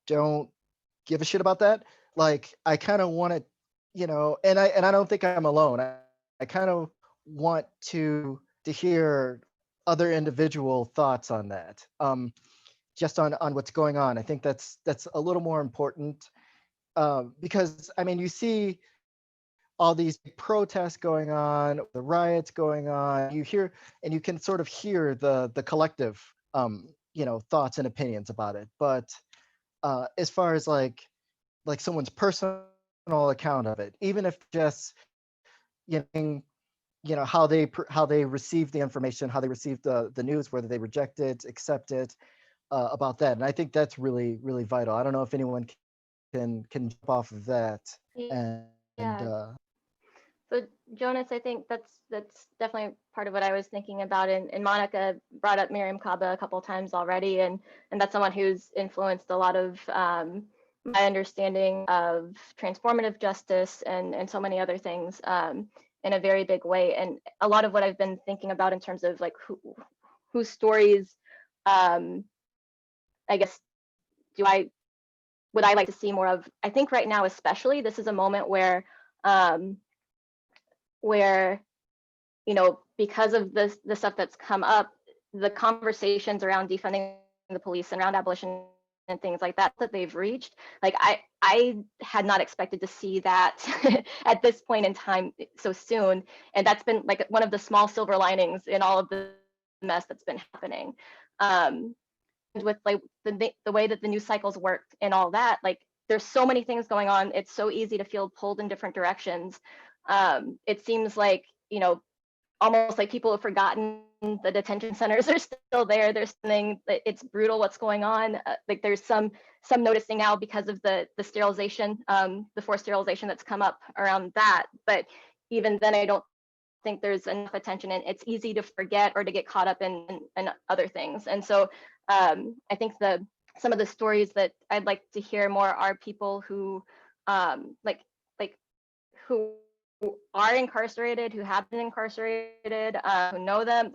don't give a shit about that. I kind of want to, and I don't think I'm alone. I kind of want to hear other individual thoughts on that. Just on what's going on. I think that's a little more important because I mean, you see all these protests going on, the riots going on. You hear and you can sort of hear the collective thoughts and opinions about it. But as far as someone's personal account of it, even if just how they received the information, how they received the news, whether they reject it, accept it, about that. And I think that's really, really vital. I don't know if anyone can jump off of that. And So Jonas, I think that's definitely part of what I was thinking about. And Monica brought up Miriam Kaba a couple of times already, and that's someone who's influenced a lot of my understanding of transformative justice and so many other things in a very big way. And a lot of what I've been thinking about in terms of whose stories, I guess, would I like to see more of? I think right now, especially, this is a moment where because of the stuff that's come up, the conversations around defunding the police and around abolition and things like that they've reached, I had not expected to see that at this point in time so soon. And that's been one of the small silver linings in all of the mess that's been happening. With the way that the news cycles work and all that, there's so many things going on. It's so easy to feel pulled in different directions. It seems almost like people have forgotten the detention centers are still there. There's something, it's brutal what's going on. There's some noticing now because of the sterilization, the forced sterilization that's come up around that. But even then, I don't think there's enough attention, and it's easy to forget or to get caught up in other things. And so I think some of the stories that I'd like to hear more are people who who are incarcerated, who have been incarcerated, who know them.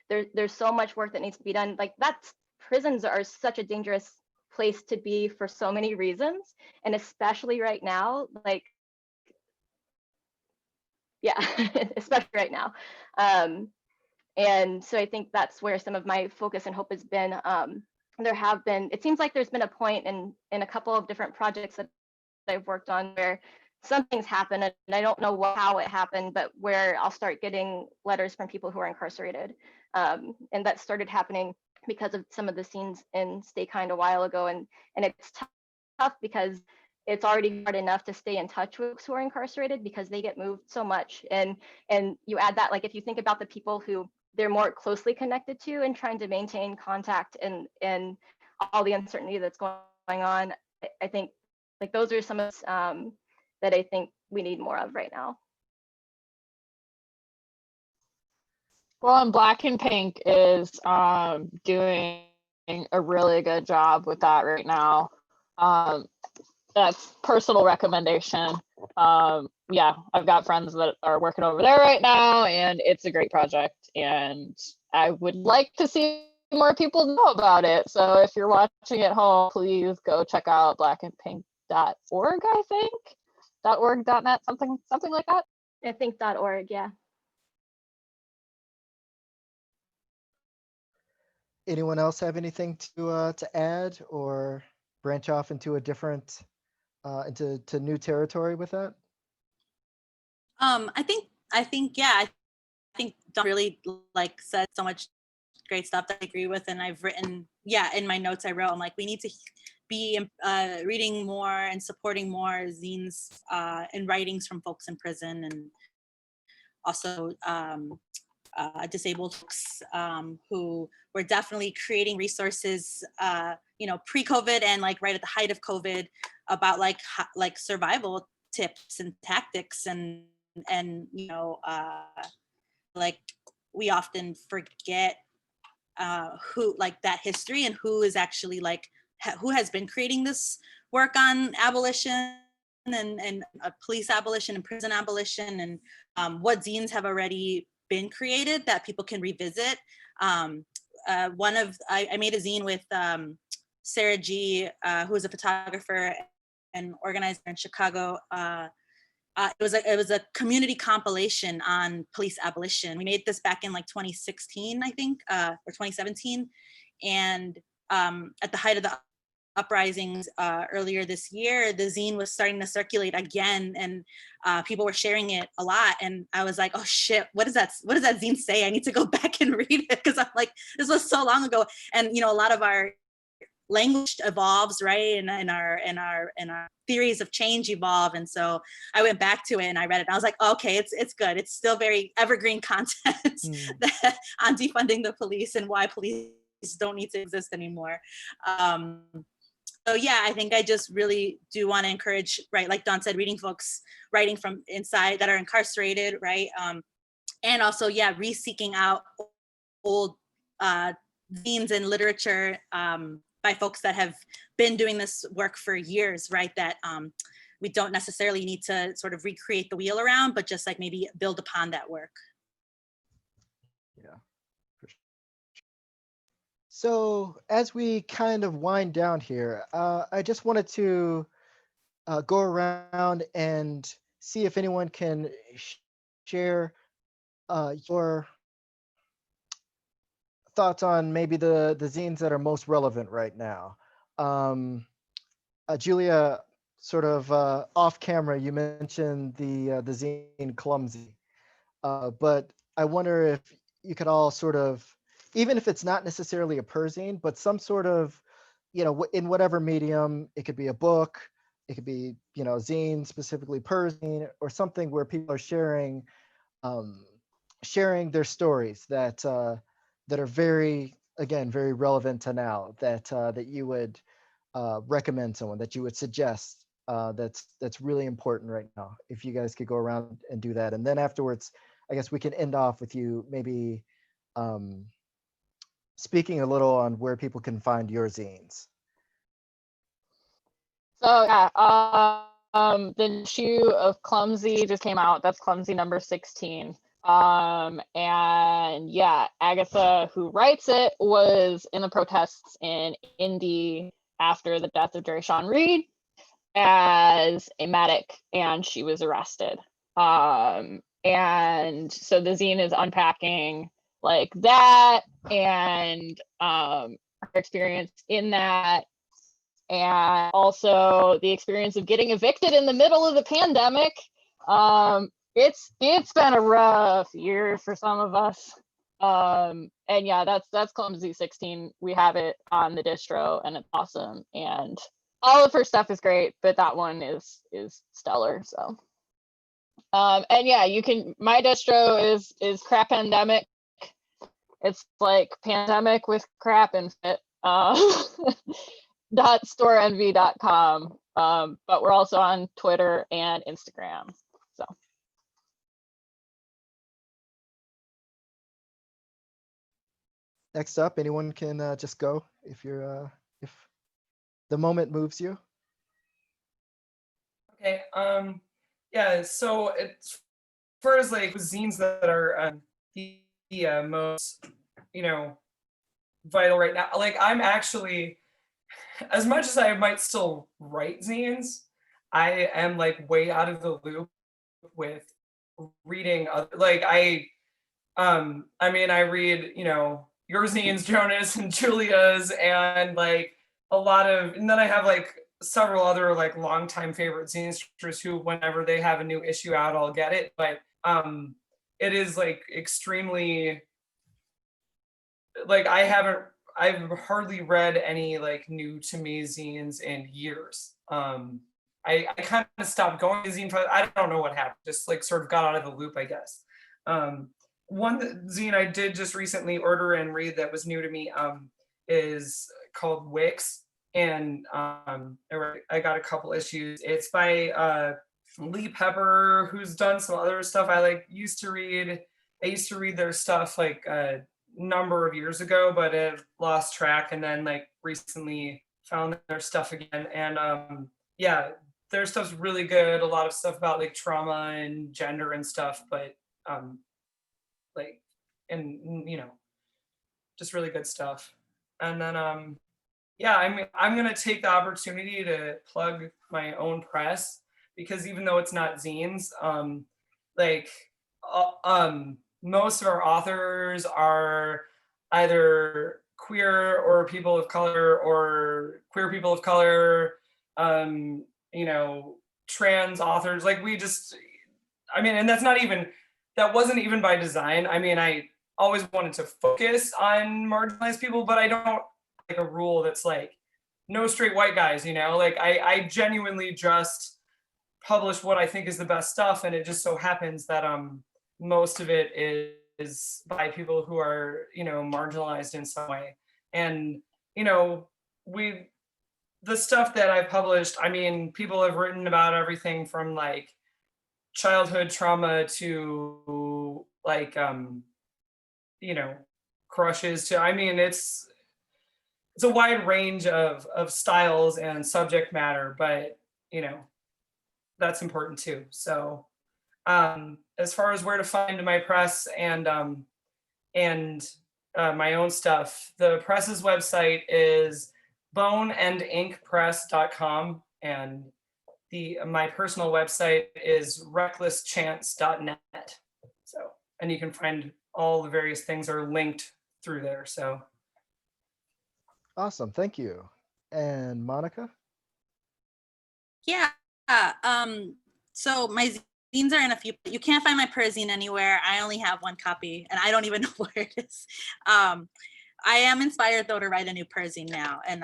There's so much work that needs to be done. Prisons are such a dangerous place to be for so many reasons, and especially right now, especially right now. And so I think that's where some of my focus and hope has been. It seems like there's been a point in a couple of different projects that I've worked on where something's happened, and I don't know how it happened, but where I'll start getting letters from people who are incarcerated. And that started happening because of some of the scenes in Stay Kind a while ago. And it's tough because it's already hard enough to stay in touch with folks who are incarcerated because they get moved so much. And you add that, like if you think about the people who they're more closely connected to and trying to maintain contact and all the uncertainty that's going on, I think like those are some of that I think we need more of right now. Well, and Black and Pink is doing a really good job with that right now. That's personal recommendation. Yeah, I've got friends that are working over there right now, and it's a great project. And I would like to see more people know about it. So if you're watching at home, please go check out blackandpink.org, I think. .org.net, something like that. I think .org, yeah. Anyone else have anything to add or branch off into a different into new territory with that? I think yeah, I think Don really like said so much great stuff that I agree with, and I've written, yeah, in my notes I wrote, I'm like, we need to be reading more and supporting more zines and writings from folks in prison, and also disabled folks who were definitely creating resources, you know, pre-COVID and like right at the height of COVID about like survival tips and tactics, and you know, like we often forget who, like that history, and who is actually like who has been creating this work on abolition and police abolition and prison abolition, and what zines have already been created that people can revisit. I made a zine with Sarah G, who is a photographer and organizer in Chicago. It was a community compilation on police abolition. We made this back in like 2016, I think, or 2017. And at the height of the uprisings earlier this year, the zine was starting to circulate again, and people were sharing it a lot. And I was like, oh shit, what does that zine say? I need to go back and read it, because I'm like, this was so long ago. And you know, a lot of our language evolves, right? And our theories of change evolve. And so I went back to it and I read it. And I was like, okay, it's good. It's still very evergreen content that, on defunding the police and why police don't need to exist anymore. So yeah, I think I just really do want to encourage, right, like Dawn said, reading folks writing from inside that are incarcerated, right? And also, yeah, re-seeking out old zines and literature by folks that have been doing this work for years, right? That we don't necessarily need to sort of recreate the wheel around, but just like maybe build upon that work. Yeah. So as we kind of wind down here, I just wanted to go around and see if anyone can share your thoughts on maybe the zines that are most relevant right now. Julia, sort of off camera, you mentioned the zine Clumsy, but I wonder if you could all sort of, even if it's not necessarily a Perzine, but some sort of, you know, in whatever medium, it could be a book, it could be, you know, zine, specifically Perzine, or something where people are sharing their stories that that are very relevant to now, that you would recommend someone, that you would suggest, that's really important right now. If you guys could go around and do that, and then afterwards, I guess we can end off with you maybe speaking a little on where people can find your zines. So yeah, the issue of Clumsy just came out. That's Clumsy number 16. And yeah, Agatha, who writes it, was in the protests in Indy after the death of Jerry Sean Reed as a medic, and she was arrested. And so the zine is unpacking like that, and her experience in that, and also the experience of getting evicted in the middle of the pandemic. It's been a rough year for some of us. And yeah, that's Clumsy 16. We have it on the distro and it's awesome. And all of her stuff is great, but that one is stellar. So, and yeah, you can. My distro is Crap Pandemic. It's like pandemic with crap in it. .storeenvy.com. But we're also on Twitter and Instagram. So. Next up, anyone can just go if you're if the moment moves you. Okay. Yeah. So it's far as like zines that are the most, vital right now. Like I'm actually, as much as I might still write zines, I am like way out of the loop with reading. I mean, I read, your zines, Jonas, and Julia's, and like a lot of, and then I have like several other like longtime favorite zinesters who, whenever they have a new issue out, I'll get it. But it is like extremely, like I've hardly read any like new to me zines in years. I kind of stopped going to zine. I don't know what happened. Just like sort of got out of the loop, I guess. One zine I did just recently order and read that was new to me is called Wix, and I got a couple issues. It's by Lee Pepper, who's done some other stuff I used to read. I used to read their stuff like a number of years ago, but I've lost track, and then like recently found their stuff again. And yeah, their stuff's really good. A lot of stuff about like trauma and gender and stuff, but just really good stuff. And then yeah, I'm gonna take the opportunity to plug my own press, because even though it's not zines, most of our authors are either queer or people of color, or queer people of color, trans authors. And that wasn't even by design. I mean, I always wanted to focus on marginalized people, but I don't like a rule that's like no straight white guys, I genuinely just publish what I think is the best stuff. And it just so happens that most of it is by people who are, marginalized in some way. And, the stuff that I published, I mean, people have written about everything from like childhood trauma to like, crushes to, I mean, it's a wide range of styles and subject matter, but, that's important too. So as far as where to find my press and my own stuff, the press's website is boneandinkpress.com, and my personal website is recklesschance.net. So, and you can find all the various things are linked through there. So Awesome, thank you. And Monica? Yeah. So my zines are in a few. You can't find my Perzine anywhere. I only have one copy, and I don't even know where it is. I am inspired though to write a new Perzine now, and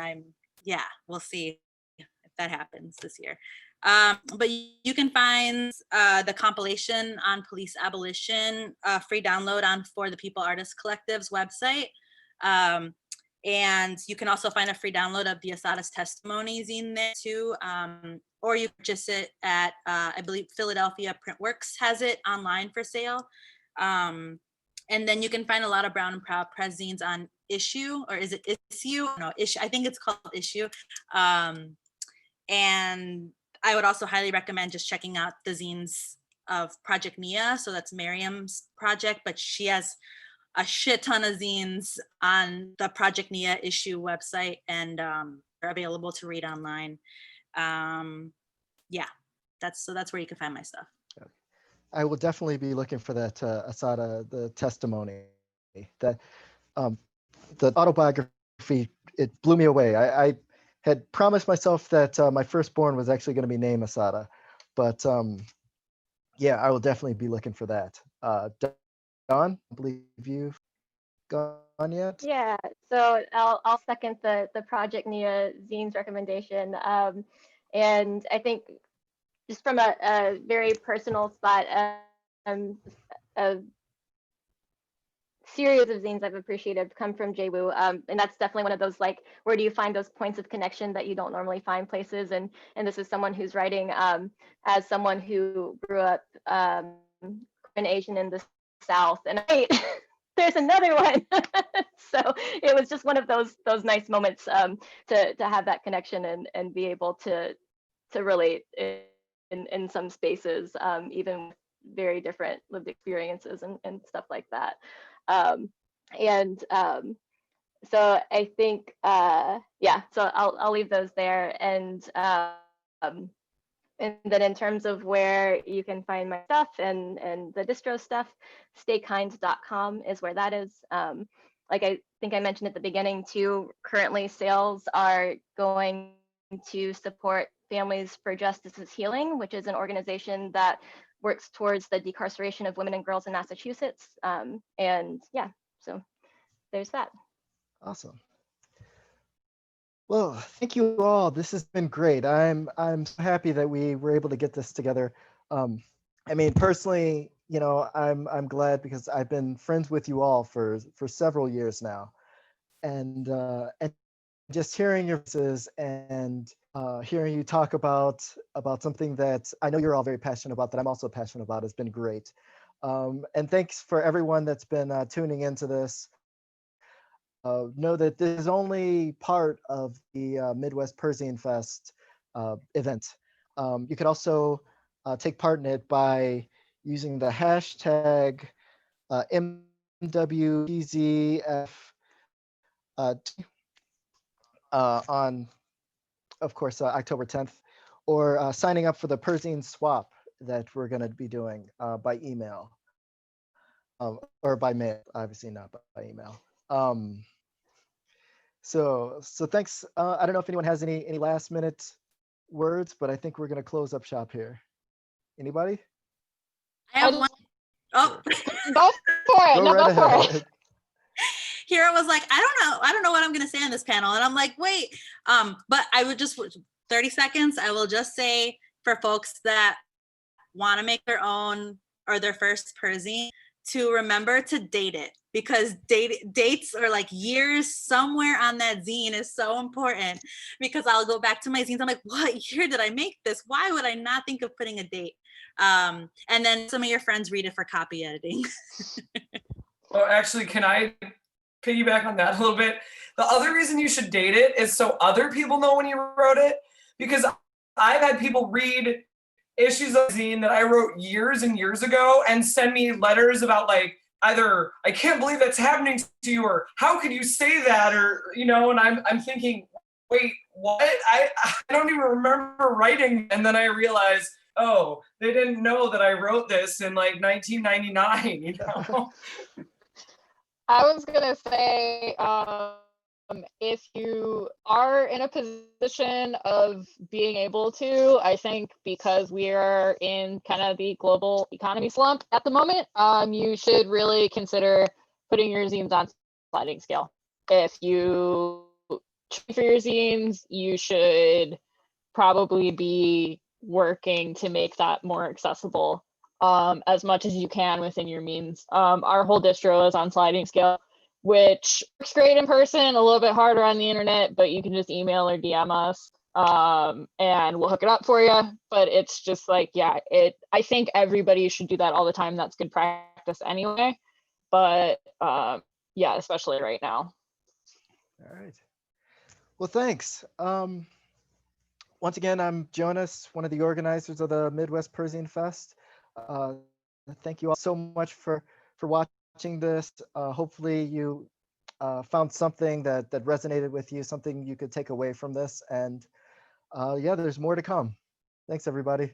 we'll see if that happens this year. But you can find the compilation on police abolition, free download on For the People Artists Collective's website. And you can also find a free download of the Asada's Testimony zine there too. Or you purchase it at, I believe Philadelphia Printworks has it online for sale. And then you can find a lot of Brown and Proud press zines on Issue, or is it Issue? No, Issue. I think it's called Issue. And I would also highly recommend just checking out the zines of Project Nia. So that's Miriam's project, but she has a shit ton of zines on the Project Nia Issue website, and they're available to read online. That's where you can find my stuff. I will definitely be looking for that Asada, the testimony. That the autobiography, it blew me away. I had promised myself that my firstborn was actually going to be named Asada, but yeah, I will definitely be looking for that. Dawn, I believe you've gone yet? Yeah, so I'll second the Project Nia Zines recommendation. And I think just from a very personal spot, a series of zines I've appreciated come from JWoo, and that's definitely one of those, like, where do you find those points of connection that you don't normally find places? And this is someone who's writing as someone who grew up an Asian in the South, and there's another one. So it was just one of those nice moments to have that connection and be able to relate in some spaces, even with very different lived experiences and stuff like that. So I think, yeah, so I'll leave those there. And then in terms of where you can find my stuff and the distro stuff, staykind.com is where that is. Like I think I mentioned at the beginning too, currently sales are going to support Families for Justice's Healing, which is an organization that works towards the decarceration of women and girls in Massachusetts. And yeah, so there's that. Awesome. Well, thank you all. This has been great. I'm so happy that we were able to get this together. I mean, personally, you know, I'm glad because I've been friends with you all for several years now, and just hearing your voices and hearing you talk about something that I know you're all very passionate about, that I'm also passionate about, has been great. And thanks for everyone that's been tuning into this. Know that this is only part of the Midwest Perzine Fest event. You could also take part in it by using the hashtag MWPZF on, of course, October 10th, or signing up for the Perzine swap that we're going to be doing by email or by mail, obviously not by email. So thanks. I don't know if anyone has any last minute words, but I think we're going to close up shop here. Anybody? I have one. Oh, Go for it. Go No, right go for ahead. it. Kira was like, I don't know what I'm going to say on this panel. And I'm like, wait, but I would just, 30 seconds, I will just say for folks that want to make their own or their first Perzine, to remember to date it, because dates or like years somewhere on that zine is so important, because I'll go back to my zines. I'm like, what year did I make this? Why would I not think of putting a date? And then some of your friends read it for copy editing. Oh, actually, can I piggyback on that a little bit? The other reason you should date it is so other people know when you wrote it, because I've had people read issues of zine that I wrote years and years ago and send me letters about, like, either I can't believe that's happening to you, or how could you say that, or, you know, and I'm thinking, wait, what? I don't even remember writing. And then I realized, oh, they didn't know that I wrote this in like 1999, you know? I was gonna say, if you are in a position of being able to, I think because we are in kind of the global economy slump at the moment, you should really consider putting your zines on sliding scale. If you train for your zines, you should probably be working to make that more accessible as much as you can within your means. Our whole distro is on sliding scale, which works great in person, a little bit harder on the internet, but you can just email or DM us and we'll hook it up for you. But it's just like, yeah, I think everybody should do that all the time. That's good practice anyway. But yeah, especially right now. All right. Well, thanks. Once again, I'm Jonas, one of the organizers of the Midwest Perzine Fest. Thank you all so much for watching this. Hopefully you found something that resonated with you, something you could take away from this. And yeah, there's more to come. Thanks, everybody.